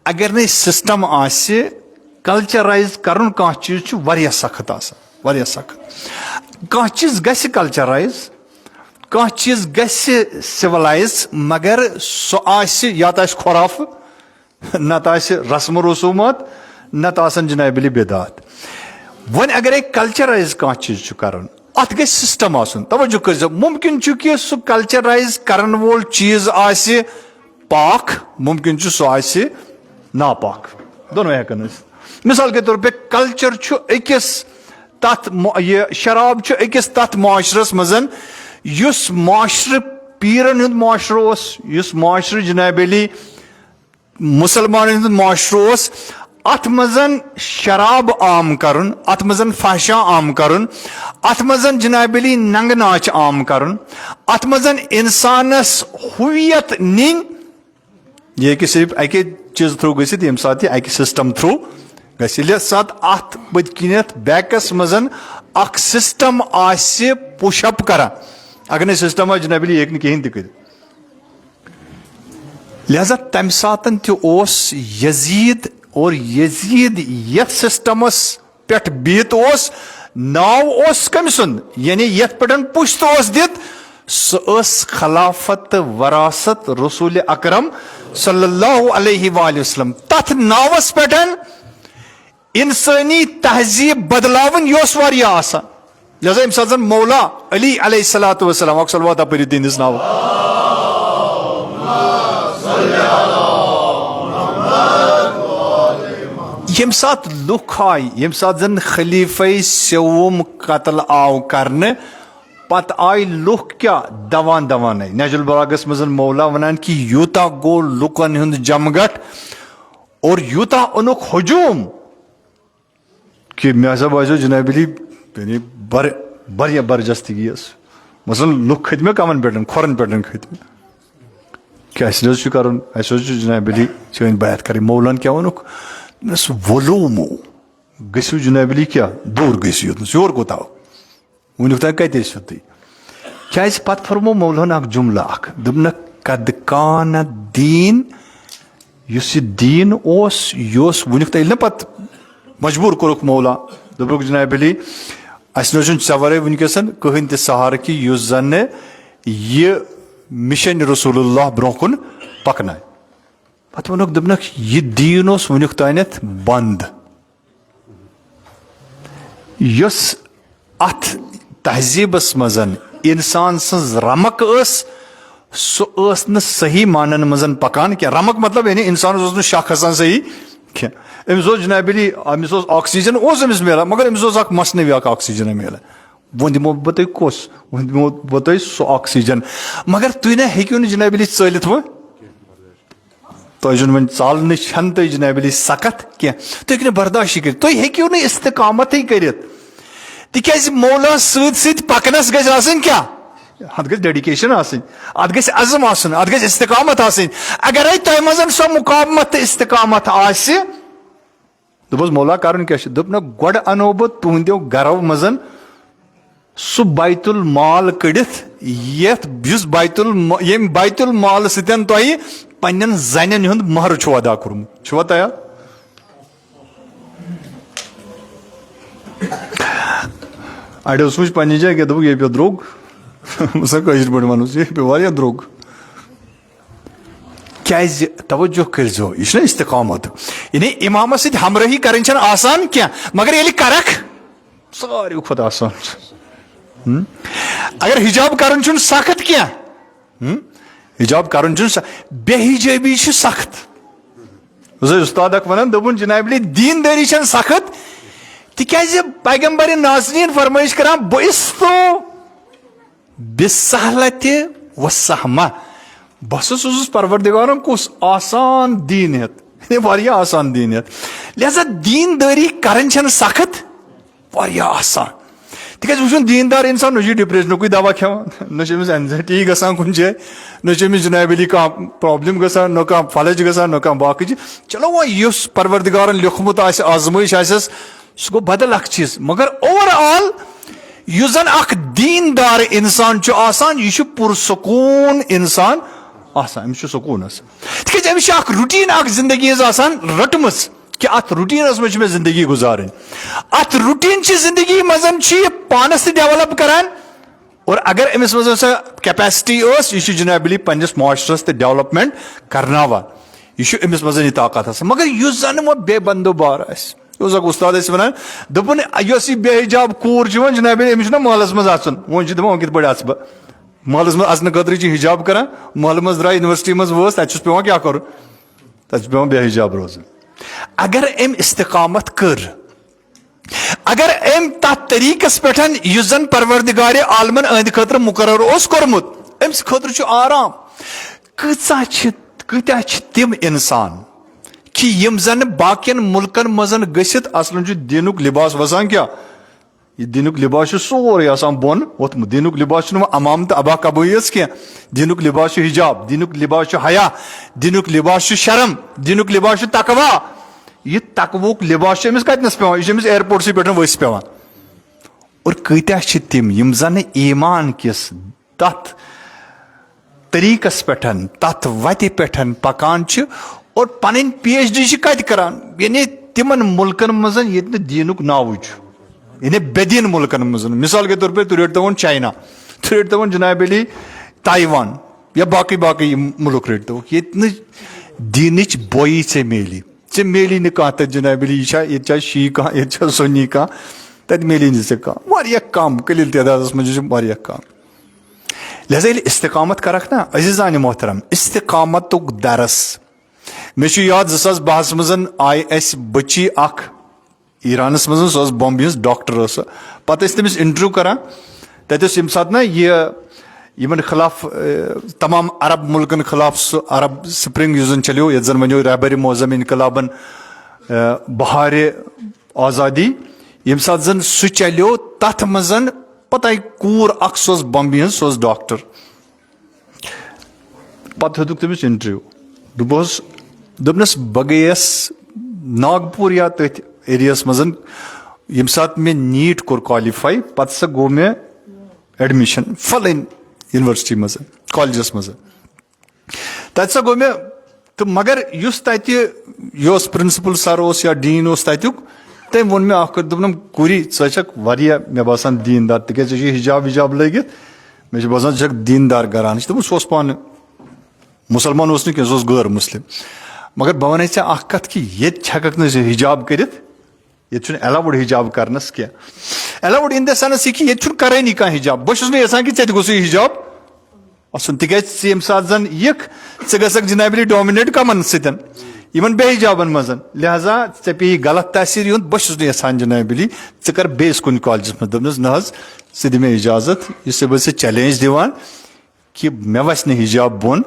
Speaker 1: अगर न सिस्टम आसे कल्चराइज करन कह चीज वारिया सख्त वारिया सख्त कह चीज गस कल्चराइज कह चीज गस सिविलाइज मगर सह या तो खुराफ नत रस्म रसूमात नत जनाबली बिदात वन अगर एक कल्चराइज कह चीज कर अत ग सिस्टम आसन तवज्जो कर मुमकिन कि सह कल्चराइज करन वोल चीज आसे पाक मुमकिन सह नापाक दोनों हेकन मिसाल के तौर पे कल्चर अकिस तथ यह शराब अकिस तथ माशरस मजन युस माशर पीरन हुंद माशर उस माशर जनाबली मुसलमान हुंद माशर अत मजन शराब आम करन अत मजन फहशा आम करन अत मजन जनाबली नंग नाच आम करन अत मजन इंसानस हुवियत निंग यह कि सिर्फ अके चीज थ्रू गसित यम साथ अके सिस्टम थ्रू गसिल साथ अत बदकिनत बैकस मजन अख सिस्टम आसे पुशअप करा अगर न सिस्टम जनाबली एक कहीं तक लिहाजा तम सातन तोस यजीद और यजीद यथ सिस्टमस पे बीत नाव कम सुंद यानी यथ पे पुश्त दित सह खलाफत वरासत रसूल अकरम सल्लल्लाहु अलैहि वसल्लम तथ नावस पे इंसानी तहजीब बदलावन योस वारिया आसान लिहाजा अम साथ मौला अली अलैहिस्सलातु वस्सलाम सलवात पढ़ियो तिहंदिस नाव यम सात लुख आय यम सात जन खलीफे सेवम कत्ल आव करने पत आय लुख क्या दवान दवान नजुल बलागस मजन मौला वनान कि यूता गो लुकन हुंद जमगट और यूता उनुक हुजूम कि मे हसा बाजो जनाबली बरिया बरजस्तगी मसलन लुक खतमे कमन पे खोरन पे खतमे क्या कर जनाबली चन बात कर मौलन क्या वनुक वलूमो गु जनाबली क्या दूर गो योर कोत वनुक तुम कत तुम क्या पत फरमो मौलन अख जुमला अख दोपन कद कान दीन युस दीन यह वनुक तुम पत मजबूर कोरुक मौला दोपुक जनाबली अस वर वनकसन कहन त सहार कि युस जन यह मिशन रसूलुल्लाह ब्रोह कुन पकन पत वनुक दोपनक यह दीन वनुक तानत बंद युस अथ तहजीबस मजन इंसान सज रमक सह न सही मानन मजन पकान क्या रमक मतलब यानी इंसान शक खसान सही क्या अमिस जनाबली अमिस ऑक्सीजन अमिस मिलान मगर अमिस मसनवी ऑक्सीजन मिलान वो दिमो बह तुम कस वो दिमो बह तुम सह ऑक्सीजन मगर तुम ना हेक्यू जनाबली चलित वो तुम वो चालन छन तुम जनाबली सख्त क्या तुम हेक्यू बर्दाश्त कर तुम हेक्यू न इस्तिकामत कर तिकाज मौला सत पकनस गज क्या अत गज डेडिकेशन अत गज अज़म अत गज इस्तिकामत अगर तुम मजन सो मुकामत इस्तिकामत आसि दोपस मौला कर क्या दोपन गोड अनो बह तुंदो गरो मजन सु बैतुल माल कड़ित बैतुल माल सतन तुह पन्न जन हुंद महर अदा कोर्मुत छुआ तैयार अड़ो वुच पन्ने जाए क्या दोप ये पे द्रोग सा कशर पे वनोस ये पे वारिया द्रोग क्या तवज्जो करो यह इस्तिकामत यानी इमाम सत हमराही कर आसान क्या मगर ये करख सारे खुद आसान अगर हिजाब कर सख्त क्या हिजाब कर बेहिजाबी सख्त उस्ताद वन दोपन जनाबली दीनदारी सख्त तिकाज पैगंबर नाज़रीन फरमाइश कर बस्तो बिसहलत वसहमा बस परवरदिगार कुस आसान दीनियत वारिया आसान दीनियत लिहाजा दीनदारी कर सख्त वारिया आसान तिकाज वो दीनदार इंसान न डिप्रेशन दवा खेवान न एंजाइटी गसान कुन जाए न जनाबली कह प्रॉब्लम गसान न कह फलज गसान न कह बाकी चलो वो परवरदिगारन लिखमुत आजमाइश आसस सह गो बदल अख चीज मगर ओवरऑल युस जन अख दीनदार इंसान आसान यह पुरसकून इंसान आसान अमिस सकून तिकाज अमिस रूटीन जिंदगी आसान रटम कि अत रूटीनस में जिंदगी गुजारन अत रूटीन जिंदगी मजन पानस डेवलप करान और अगर अमिस मज कैपेसिटी यह जनाबली पन्नस माशरस डेवलपमेंट करनावान यह अमिस मज यह ताकत मगर युस जन वो बेबंदोबार उस्ताद वन दोपन बेहिजाब कूर जनाब अमिस महलस मज वो दपान कित पे बह महलस मज अचन खतर हिजाब कर महल मज द्रा यूनिवर्सिटी मज वस तत पे क्या कर तत पे बेहिजाब रोजन अगर अम इस्तिकामत कर अगर अम तथ तरीकस पे जन परवरदिगार आलमन अंद खतर मुकर्रर कोर्मुत अम्स खतर आराम कत्या तिम इंसान कि यम जन बाकियन मुल्कन मजन गसित असल दीनुक लिबास वसान क्या यह दीनुक लिबास सोरे आसान बोन वोतमुत दीनुक लिबास अमाम तो अबा कबूयस क्या दीनुक लिबास हिजाब दीनुक लिबास हया दीनुक लिबास शर्म दीनुक लिबास तकवा यह तकवुक लिबास अमिस कतनस पे यह एयरपोर्ट पे वस पे और कत्या तिम यम जन ईमान किस तथ तरीकस पे तथ वत पे पकान और पन PhD कत करान यानी तिमन मुल्कन मज ये दीनुक नाव यानी बेदीन मुल्कन मज मिसाल के तौर पर तुम रटो चाइना तुम रटो जनाबली ताइवान या बाकी बाकी मुल्क रटो ये दीनच बोई ऐ मेली न कह तक जनाबली ये शी कह ये सुन्नी कह तत मेली नी कह कम कलील तादाद मज कम लिहाजा इस्तिकामत करक ना अजीज़ान मोहतरम इस्तिकामतुक दरस मे याद 2012 मज आई अस बची अख ईरानस मज सह बॉम्बे हज डॉक्टर पत तमिस इंटरव्यू करान तत यम सात ना यमन खिलाफ तमाम अरब मुल्कन खिलाफ सह अरब स्प्रिंग युजन चलो ये जन वो रहबर मौजम इनकलाबन बहार आज़ादी यम सात जन सह चलो तथ मजन पत आई कूर अख सह बॉम्बे हज सह डॉक्टर पत हेतुक तमिस इंटरव्यू दोपनस बह गयस नागपुर या तथ एरियास मजन यम सात मे नीट कोर क्वालिफाई पत सा गो मे एडमिशन फलन यूनिवर्सिटी मज कॉलेजस मज तत सा गो मे तो मगर युस तत यह प्रिंसिपल सर या डीन तत्युक तम वोन मे दोपन कुरी षक मे बासान दीनदार तिक हिजाब विजाब लगित मे बासान दीनदार घरान दोपन पान मुसलमान कह गैर मुस्लिम मगर बह वन कत कि ये हेक हिजाब कर ये अलाउड हिजाब करनस क्या अलाउड इन द सेंस कि ये करानी कह हिजाब बहुत यसान कि ऐ गोस हिजाब आसन तिकाज यम सात जन यख गक जनाबली डोमिनेट कमन सन बेहिजाबन मज लिहाजा ऐ पे गलत तासीर बहुत यसान जनाबली कर बेस कुन कॉलेजस मज दोपनस न सह दि मे इजाजत इस बह चैलेंज दिवान कि मे वस हिजाब बोन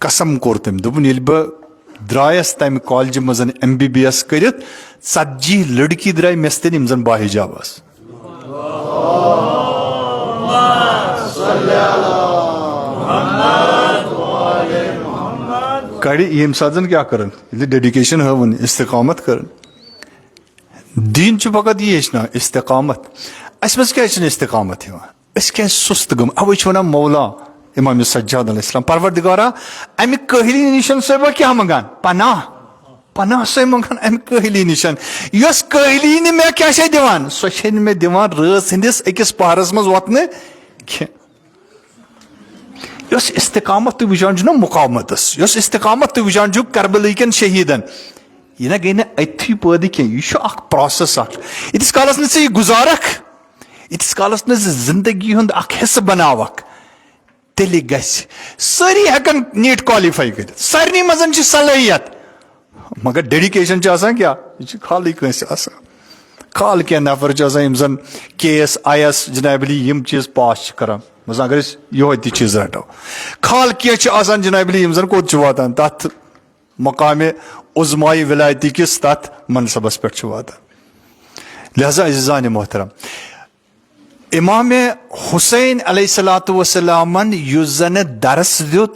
Speaker 1: कसम कोर तम दोपन ये बह द्रायस तम कॉलेज मज MBBS कर 40 लड़की द्राय मे सतन जन बाहिजाब कड़ी यम सात क्या कर डेडिकेशन हवन इस्तिकामत कर दीन फकत ये हेचना इस्तिकामत अस मज क्या इस्तिकामत क्या सुस्त गम अवे वन मौला इमाम सज्जाद अलैहिस्सलाम परवरदिगारा अमि कहली निशन सो क्या मंगान पनाह पनाह सो मंगान अमि कहली निशन यस कहली ने मे क्या दिवान सो मे दिवान रस हंदिस अकिस पहरस मज वतने यस इस्तिकामत तु वुचान ना मुकावमतस यस इस्तिकामत तु वुचान करबला कन शहीदन यह ना गई ना अथी पैदा कह प्रोसेस इतिस कालस न गुजारक इतिस कालस न जिंदगी हुंद हिस्स बनावक तेल ग सारी हेकन नीट क्वालिफाई कर सारे मजन सलाहियत मगर डेडिकेशन क्या यह खाली कंस खाल क्या नफर जन KS IS जनाबली यम चीज पास करान मज अगर यो चीज रटो खाल क्या जनाबली यम जन कोत वातान तथ मकाम उज़माई विलायती किस तथ मनसबस पे वातान लिहाजा अज़ीज़ान मोहतरम इमाम हुसैन अलैहिस्सलातु वस्सलामन युस जन दरस दुत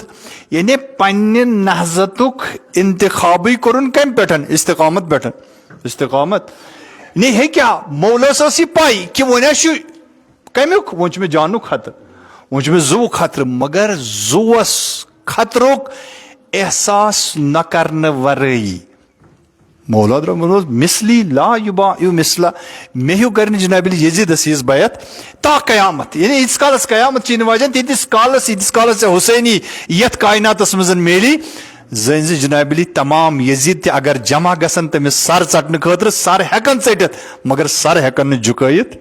Speaker 1: यानी पन्ने नहजतुक इंतखाबी करुन कम पेटन इस्तिकामत पेटन इस्तिकामत नहीं है क्या मौलस पाई कि वन कमुक वन मे जानू खतर वन मे जू खतर मगर जूस खतरुक एहसास न करने वरई मौला द्रमोज मिसली ला युबायु मिसला मेहू कर जनाबिल यजीद असीज बैत ता कयामत यानी इस कालस कयामत चीन वजन इस कालस हुसैनी यथ कायनातस मजन मेली जन जनाबिली तमाम यजीद ते अगर जमा गसन तमिस सर चटने खतर सर हेकन चटित मगर सर हेकन झुकायत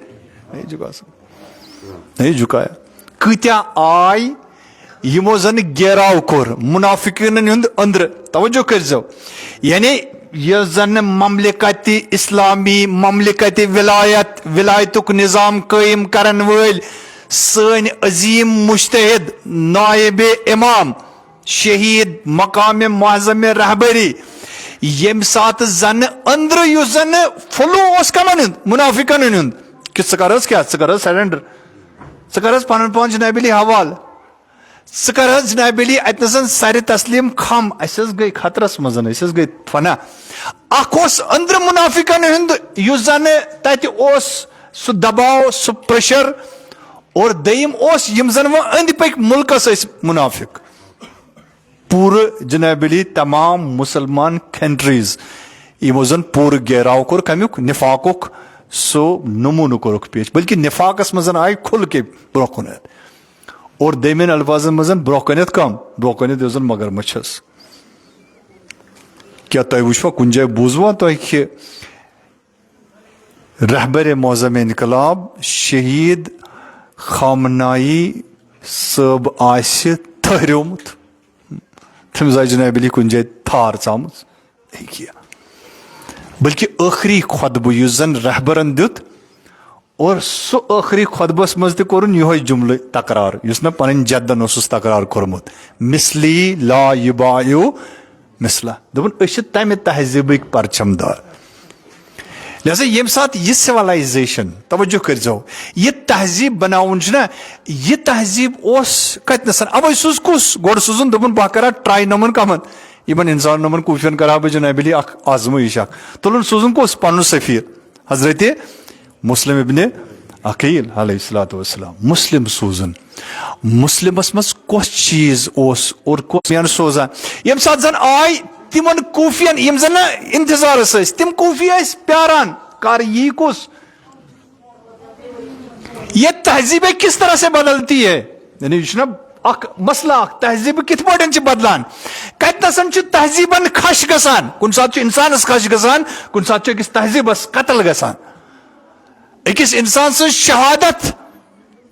Speaker 1: नहीं झुकाया कत्या आय यमो जन गेराव कोर मुनाफिकीन हुंद अंदर तवज्जो करजो यानी यह जन ममलिकत इस्लामी ममलिकत विलायतुक निज़ाम कायम करन वल सन अजीम मुश्तहिद नायब इमाम शहीद मकाम मुअज़्ज़म रहबरी यम सात जन अंदर युस जन फ्लो कमन हुंद मुनाफिकन हुंद कि क्या सरेंडर पन पान जनाबिली हवाल जनाबिली अतन सर तस्लीम खम अस गई खतरस मजन अस गई फना अंदर मुनाफिकन हुंद युस जन तत सह दबाव सह प्रेशर और दयिम यम जन वो अंद पक मुल्कस मुनाफिक पूरे जनाबिली तमाम मुसलमान कंट्रीज यमो जन पूरे गेराव कोर कमुक निफाकुक सो नमून कोरुक पेश बल्कि निफाकस मजन आय खुल के ब्रोकुन और दमिन अल्फाजन मजन ब्रोकनियत कम ब्रोकनियत जन मगर मछस क्या तुम वुचवा कुन जाय बूजवा तुम कि रहबर मौज़म इनकलाब शहीद खामनाई सब आसि थहरियोमुत तमिस आय जनाबिली कुन जाय थार चामुत बल्कि आखिरी खुतबह युस जन रहबरन दुत और सो आखिरी खुतबस मज तोरुन यह जुमल तकरार युस न पन जद्दन ओसुस तकरार कोरमुत मिसली ला युबायु मिसला दोपन अश तमि तहजीबिक परचमदार लिहाजा यम सात यह सिविलाइजेशन तवज्जो करजो यह तहजीब बनाउन ना यह तहजीब कतनस अवे सूज कुस गोड़ सूजुन दोपन बह करा ट्राई नमन कमन इन इंसान नमन कूफियन करा बह जनाबिली आजमाइश तुलन सूजुन कुस पन सफीर हजरत मुस्लिम इब्ने अकील अलैहिस्सलातु वस्सलाम मुस्लिम सूजन मुस्लिमस मज कस चीज और सोजान यम सात जन आय तिमन कूफियन यम जन इंतजार तिम कूफी प्यारान कर यी कुस ये तहजीब किस तरह से बदलती है यानी मसला तहजीब कित पे बदलान कतन तहजीबन खश गसान कुन सात इंसानस खश गसान कुन सात अकिस तहजीबस कतल गसान अकिस इंसान से शहादत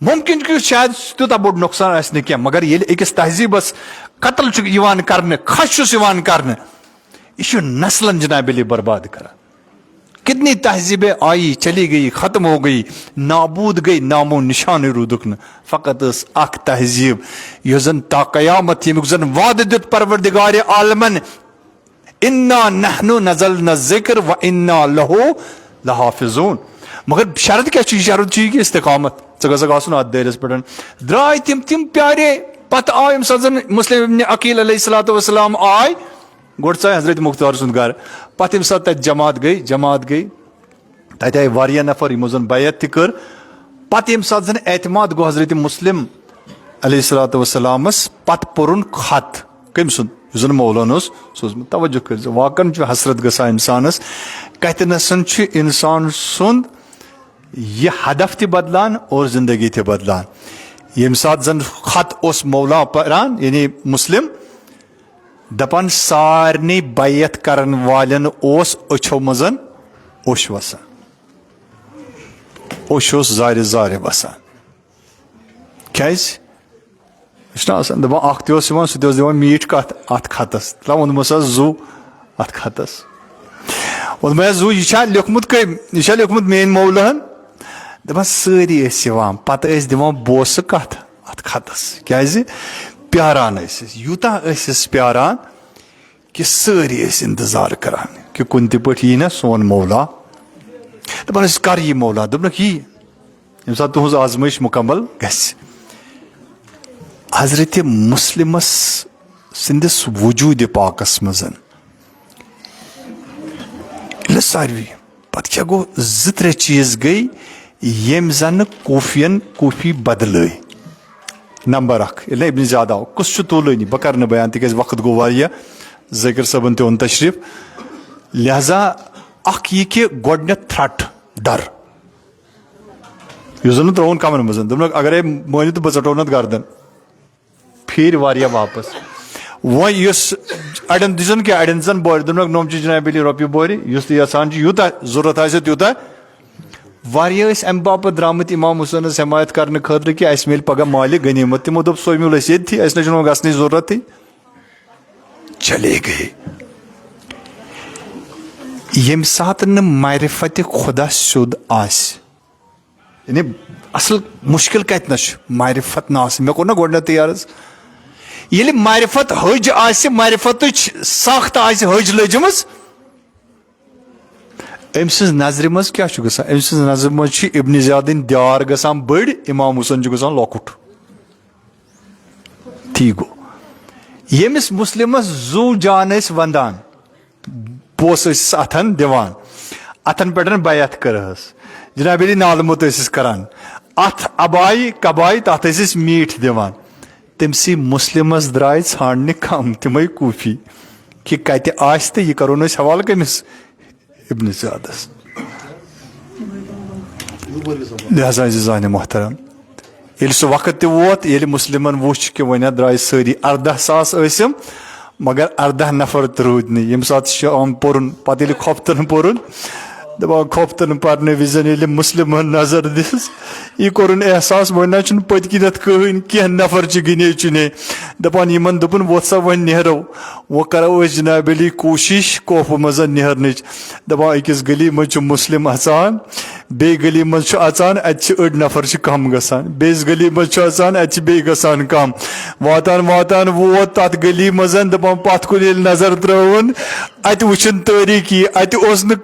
Speaker 1: मुमकिन कि शायद तूता बोड़ नुकसान आस क्या मगर ये अकिस तहजीबस कतल कर खश कर यह नस्लन जनाबिली बर्बाद करा कितनी तहजीबें आई चली गई खत्म हो गई नाबूद गई नामो निशान रूदुक न फ़कत अख तहजीब यह जन ताक़यामत यमुक जन वाद दुत परवरदिगार आलमन इन्ना नहनु नज़लना ज़िक्र व इन्ना लहु लहाफ़िज़ून मगर शरत क्या शरत कि इस्तिकामत गसन अत दरिस पे द्राय तिम प्यारे पत आय सजन मुस्लिम इब्न अकील अलैहिस्सलातु वस्सलाम आय गोड़ चाय हजरत मुख्तार सुंद घर पत जमात गई तत आय वारिया नफर यमो जन बैत कर पत यम सात जन एतमाद गो हजरत मुस्लिम अलैहिस्सलातु वस्सलामस पत पुरुन खत कम सुन मौलाना सोचमुत तवज्जो कर वाकन हसरत गसा इंसानस कतनसन इंसान सुंद यह हदफ त बदलान और जिंदगी त बदलान यम सात जन खत उस मौला परान यानी मुस्लिम दपान सारने बैत करन वालन ओस अछो मजन ओश वसान ओश जारे जारे वसान क्या दपान अख तह दिवान मीट कत अत खतस वोनमस जू अत खतस वोनम जू यह लिखमुत कम यह लिखमुत मेन मौलहन दपान सारी पत दिवान बोस कत अत खतस क्या प्यारान यूता प्यारान कि सारी इंतजार करान कि कुन पे ना सोन मौला दपान कर यह मौला दोपनक यी यम सात तुहज आजमाइश मुकम्मल गस हजरत मुस्लिमस सिंदिस वजूद पाकस मजन सारवी पत क्या गो त्रे चीज गई यम जन कोफियन कोफी बदल नंबर इबन ज्यादा कुछ तुलानी बह कर बयान तिक वक्त गो वारिया ज़कीर सबन तोन तशरीफ लिहाजा यह कि गोडनेथ थ्रट डर जन त्रोन कमन मज दोपन अगर मानी तो बह ट गर्दन फिर वारिया वापस अड़न दिन क्या अड़न जन बोर दोपन नोम जनाब रोपये बोर यसान यूता जरूरत आ तूता वारिया अम बाप द्रामत इमाम हुसैन हमायत करने खतर कि अस मिल पगह माल गनीमत तमो दोप सो मिल ये ना गसन जरूरत चले गए यम सात मारिफत खुदा सुद यानी असल मुश्किल कतन मारिफत ना मे कोर ना गोडन तैयार ये मारिफत हज मारिफत सख्त हज लजम अम सज नजर मज क्या अम सज नजर मज इब्न ज़ियादिन द्यार गसान बड़ इमाम हुसैन गसान लॉकुट ती गो यमिस मुस्लिमस जू जान वंदान पोस अथन दिवान अथन पे बैत करहस जनाब नालमुत करान अथ अबाई कबाई तथ मीठ दिवान तमसी मुस्लिमस द्राय छाड़ने कम तम कूफी कि कत तो यह करो हवाल कमिस इब्न ज़ियादस लिहाजा जान मोहतरम ये सह वक्त वोत ये मुस्लिमन वुच कि वन द्राय सारी 18,000 मगर 18 नफर रूद नी यम सात पुरन पे खोफ्तन पुरन दपान खोफ्तन पर्ने विजन मुस्लिम नजर दिस यह कोरन एहसास वन पतकिनत कहन कह नफर गिने चुने दपान यमन दोपन वो सा वन नेहरो वो करो जनाब अली कोशिश कोफ मज नेहरन दपान अकिस गली मज मुस्लिम अचान बे गली मज अचान अड़ नफर कम गसान बेस गली मज अचान बे गसान कम वातान वातान वोत तथ गली मज दपान पत कुन नजर त्रवन अत वुचन तारीकी अत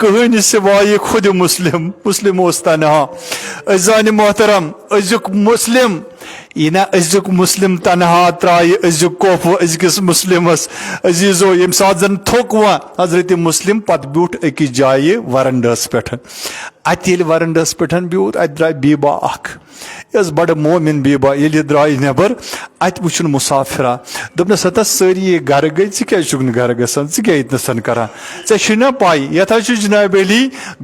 Speaker 1: कहन सिवाय खुद मुस्लिम मुस्लिम तनहा अजान मोहतरम अजुक मुस्लिम यह ना अजुक मुस्लिम तनहा त्राय अजुक कोफ अजकिस मुस्लिमस अजीजो यम सात जन थोक वा हजरत मुस्लिम पत ब्यूट अकिस जाय वरंडस पे अत वरंडस पे ब्यूट अत द्राय बीबा अख यस बड़ मोमिन बीबा ये द्राय नबर अत वुचन मुसाफिरा दोपनस हता सारी घर गई क्या घर गसान क्या इतनसन करान ऐना पाई यथ जनाब अली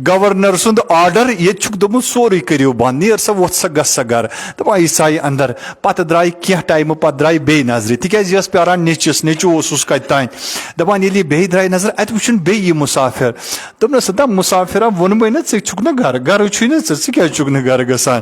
Speaker 1: गवर्नर सुंद आर्डर ये दोपन सोरे करो बंद नीर सा वो सा गस सा घर दपा यह आय अंदर पत द्राय क्या टाइम पे द्राय बे नजर तिज प्यारान नेचिस नेचुस कत तान दपान ये बे द्राय नजर अत वुचन बे यह मुसाफिर दोपनस हता मुसाफिरा वोनमे ना ना घर घर छु क्या घर गसान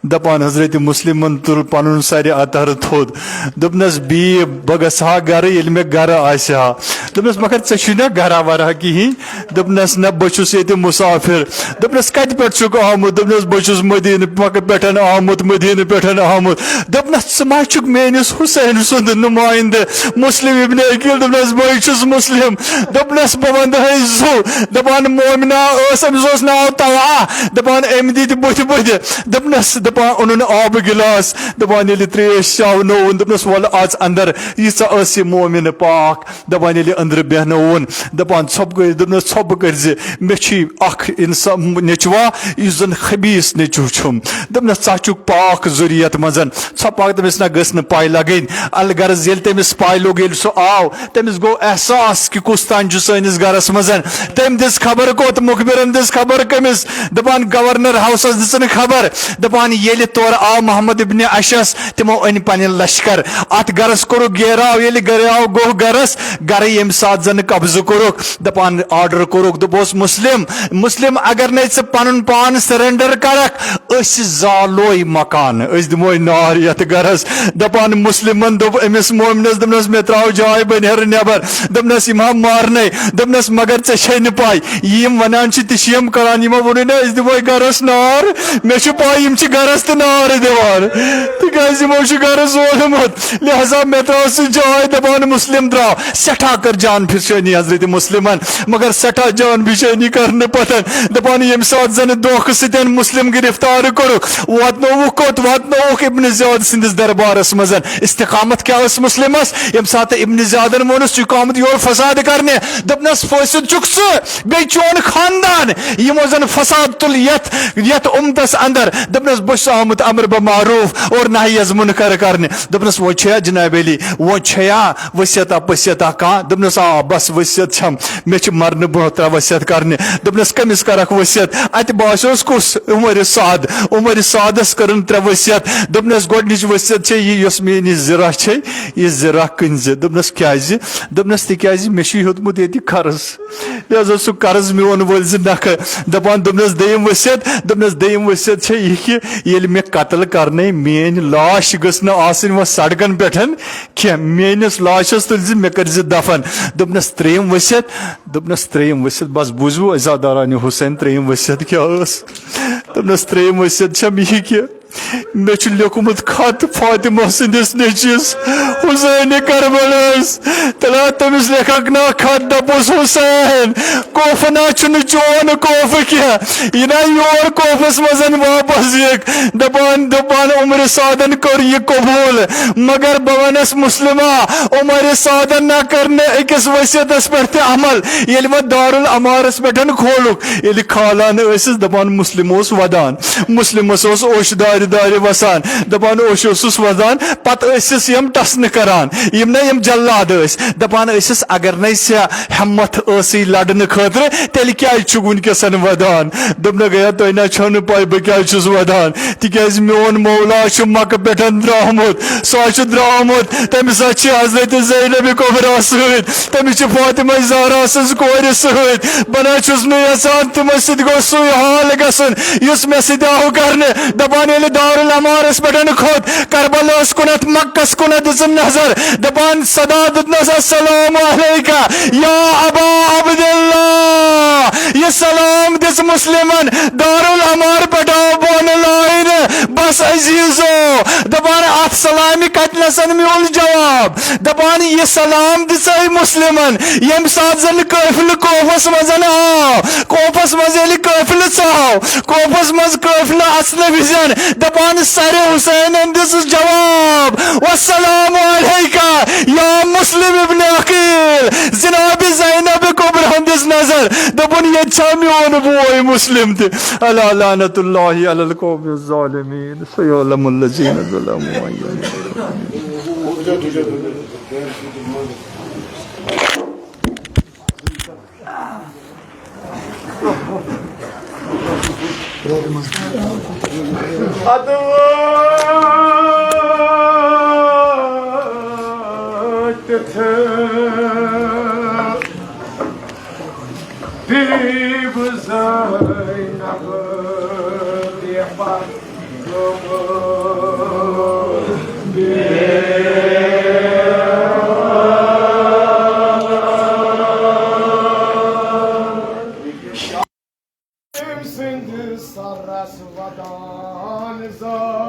Speaker 1: दपान हजरत मुस्लिम तुल पन सर अतर थोद दोपनस बी बह गसा घर ये मे घर आहा दोपनस मगर ऐना घरा वरा कहें दोपनस न बहुस ये मुसाफिर दोपनस कत पे आमुत दोपनस बहुस मदीन मक्क पे आमुत मदीन पे आमुत दपनस माचुक मेनिस हुसैन सुंद नुमाइंद मुस्लिम इब्न अकील दपनस बइचुस मुस्लिम दपनस बवंद है जु दपान मोमिना अमस नाव तवा दपान एम दी बुथ बुथ दपनस दपान उन आब गिलास दपान ये त्रेश चाव नोन दपनस वल आज अंदर यीसा मोमिन पाक दपान ये अंदर बहनोन दपान सब गई दपनस सब करजे मेची अख इंसान नेचवा इजन खबीस नेचु छुम दपनस चाचुक पाक जुरियत मजन सा पाक तमिस ना गस न पाई लगन अलगर्ज येल तमिस पाई लोग येल सो आव तमिस गो एहसास कि कुस्तान जु सनिस गरस मजन तम दिस खबर कोत मुखबिरन दिस खबर कमिस दपान गवर्नर हाउसस दिसन खबर दपान येल तोर आव मोहम्मद इब्न अशस तिमो अन पन लश्कर अत गरस कोरु गेराव येल गेराव गो गरस गर यम सात जन कब्ज कोरुक दपान ऑर्डर कोरुक दपोस मुस्लिम मुस्लिम अगर ने पन पान सरेंडर करक अस जालोय मकान अस दिमो नार यत गरस दपान मुस्लिमन दोप अमिस मोमिनस दपनस मे त्राव जाय बनहर नेबर दपनस इमाम मारने दपनस मगर ऐ न पाई यम वनान तिम करान यमो वो अस दिमो गरस नार मे पाई यम गरस तो नार दिवान तिकाज यमो गरस ओलमुत लिहाजा मे त्राव सह जाय दपान मुस्लिम द्राव सठा कर जान फिशनी हजरत मुस्लिमन मगर सठा जान फिशनी कर पतन दपान यम सात जन दोख सतन मुस्लिम गिरफ्तार कर वातनोवुक कोत वातनोवुक इब्न ज़ियाद सिंदिस दरबारस मजन इस्तिकामत क्या मुस्लिमस यम सात इब्न ज़ियादन मोनस इकामत योर फसाद करने दपनस फसिद चुक बे चोन खानदान यमो जन फसाद तुल यत यत उम्मतस अंदर दपनस बस आमत अमर बमारूफ और नाही अज़ मुनकर करने दपनस वो छया जनाब अली वो छया वसियता पसियता का दपनस आ बस वसियत छम मे मरन ब्रो त्रा वसियत करने दपनस कमिस करक वसियत अत बासोस कुस उमर सादस करन त्रा वसियत दपनस गोडनिच वसियत छे यस मेनि जिरा छे ये जिरा कन्ज दपनस क्याज दपनस तिक्याज मे छी होतमुत येति कर्ज लिहाजा सु कर्ज मोन वल ज नख दपान दपनस दयम वसियत छे ये कि येल मे कत्ल करने मेन लाश गस न आसिन व सड़कन पेठन के मेनिस लाशस तुल ज मे कर ज दफन दपनस त्रेम वसियत बस बुझु अजादारान हुसैन त्रेम वसियत क्या दपनस त्रेम वसियत छम ये कि मे लिखुमुत खत फातिमा सिंदिस नेचिस हुसैन करबलस तला तमिस लेखक ना खत दपोस हुसैन कोफना चुन चोन कोफ क्या इना योर कोफस मजन वापस एक दपान उमर सादन कर ये कबूल मगर बवनस मुस्लिमा उमर सादन ना करने एकस वसियतस पे अमल ये दारुल अमारस पे खोलुक ये खालान दपान मुस्लिमोस वदान मुस्लिमस ओशदार दार वसान दपान ओशोसुस वदान पत यम टसन करान यम न यम जल्लाद दपान अगर न हिम्मत लड़न खतर तेल क्या वनकसन वदान दपन गया तुह ना छो पाई बह क्या वदान तिकाज मोन मौला मक पे द्रामुत सह द्रामुत तमिस हजरत ज़ैनब कुबरा समिस फातिमा ज़हरा सज कोर सत बना यसान तम गो सु हाल गसन मे सह कर दपान दारुल अमारस पे खोत करबलस कुनत मक्कस कुनत दिसम नजर दपान सदा दितनस अस्सलाम अलैका या अबा अब्दुल्लाह ये सलाम दिस मुस्लिमन दारुल अमार पटाओ बोन लाइन बस अजीजो दपान अत सलामी कतनसन म्यूल जवाब दपान ये सलाम दिस मुस्लिमन यम सात जन काफिल कोफस मजन आओ कोफस मज काफिल चाव कोफस मज काफिल असल विजन दपान सरे हुसैन दिस जवाब वस्सलाम अलैका या मुस्लिम इब्न अकील जनाब ज़ैनब कुबरा दिस नजर दपन ये मोन बोय मुस्लिम ते अला लानतुल्लाहि अलल कौमिज़ ज़ालिमीन सयअलमुल लज़ीना ज़लमू
Speaker 3: Sarras vadan zar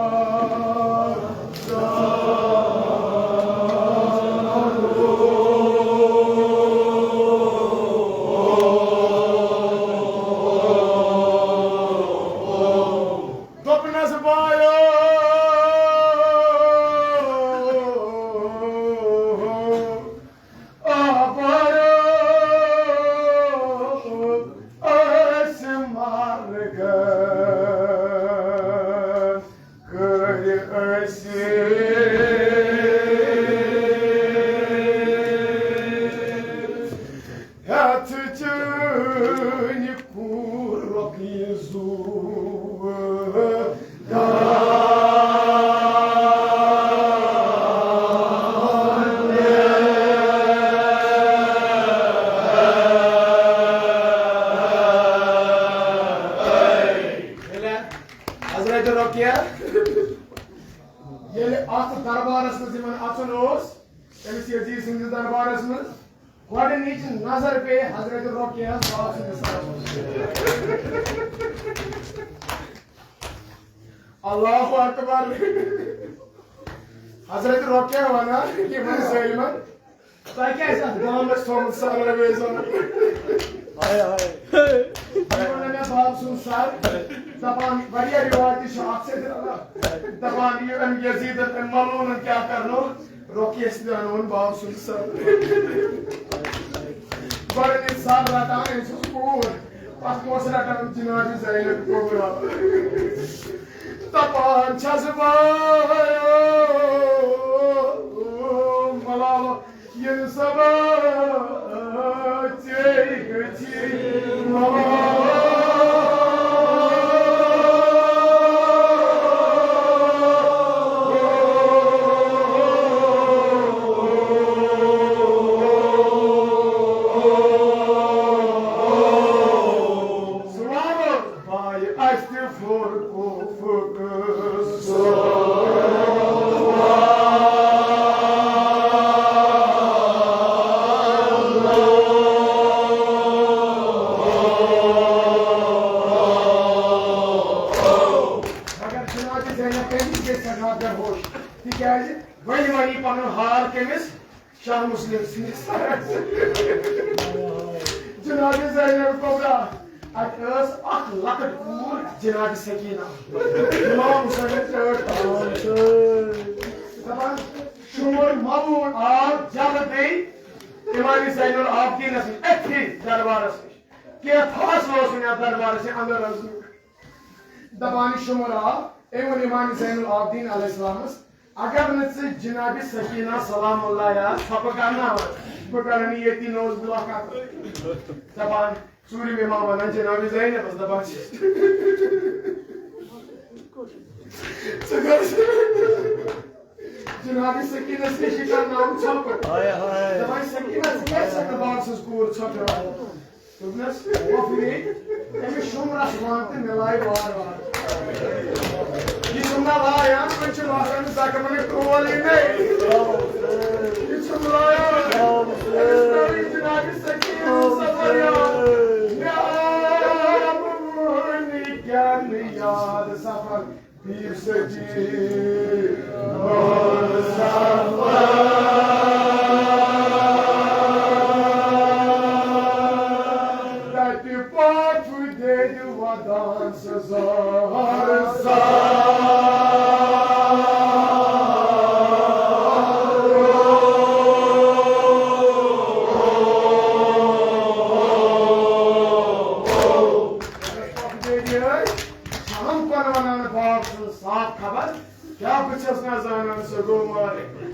Speaker 3: Allahu Akbar. Hazreti Rukiye bana ki bunu söyleme. Belki esas Muhammed sallallahu aleyhi ve sellem.
Speaker 2: Hay hay.
Speaker 3: Bana ne bağımsın sar. Taban बढ़िया रिवायती शौक से था तबान ये हम यजीद पे मालूम क्या करनो रोकिए से अनोन बाप सुन सर बड़े इंसान रहता है सुकून पास कोसरा टाइम जिनाजी जाइले को बुरा तबान छसबायो मलालो ये सबा चेगची मलालो Cenab-ı Zeynep Kobra Atlas ak lakit kur Cenab-ı Sekina İmam Hüseyin Çağır Tamam Şumur Mabun Ağab Cahit Bey İmam-ı Zeynep Abdi Nasıl Ethi darbarası Ki khas olsun ya darbarası Andar razı Dabani Şumur Ağab Emun İmam-ı Zeynep Abdi Aleyhisselamız Agar netse Cenab-ı Sekina Salamullah ya Sapıkanna var Bukan ini yeti nose belakang. Taban suri memang mana Cenab-ı Zeynep pas dapat. Sekarang Cenab-ı Sekina sekitar nam çapır.
Speaker 2: Hay hay.
Speaker 3: Taban Sekina sekitar dapat seskur çapır. Tubnes wafiri. Emi şumra şmante melai var. Ye şumra var ya. Çünkü vatanı sakamane kuvali ne. Ye şumra ya. Cenab-ı Sekina safaya. Ya nikan yad safar bir seci.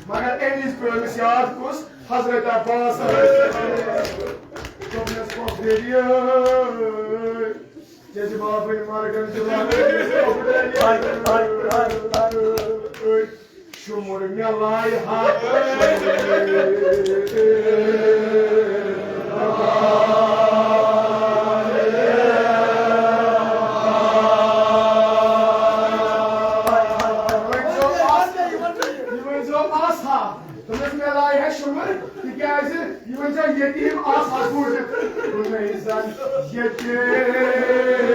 Speaker 3: Maka enis bölmüş yağıt kus Hazreti Abbas Topnes kop veriyor Ceci bağırmayın margan
Speaker 2: Hay hay hay.
Speaker 3: Şumurum yalay hak yetim as hazırdır. Bu meyzan yetim.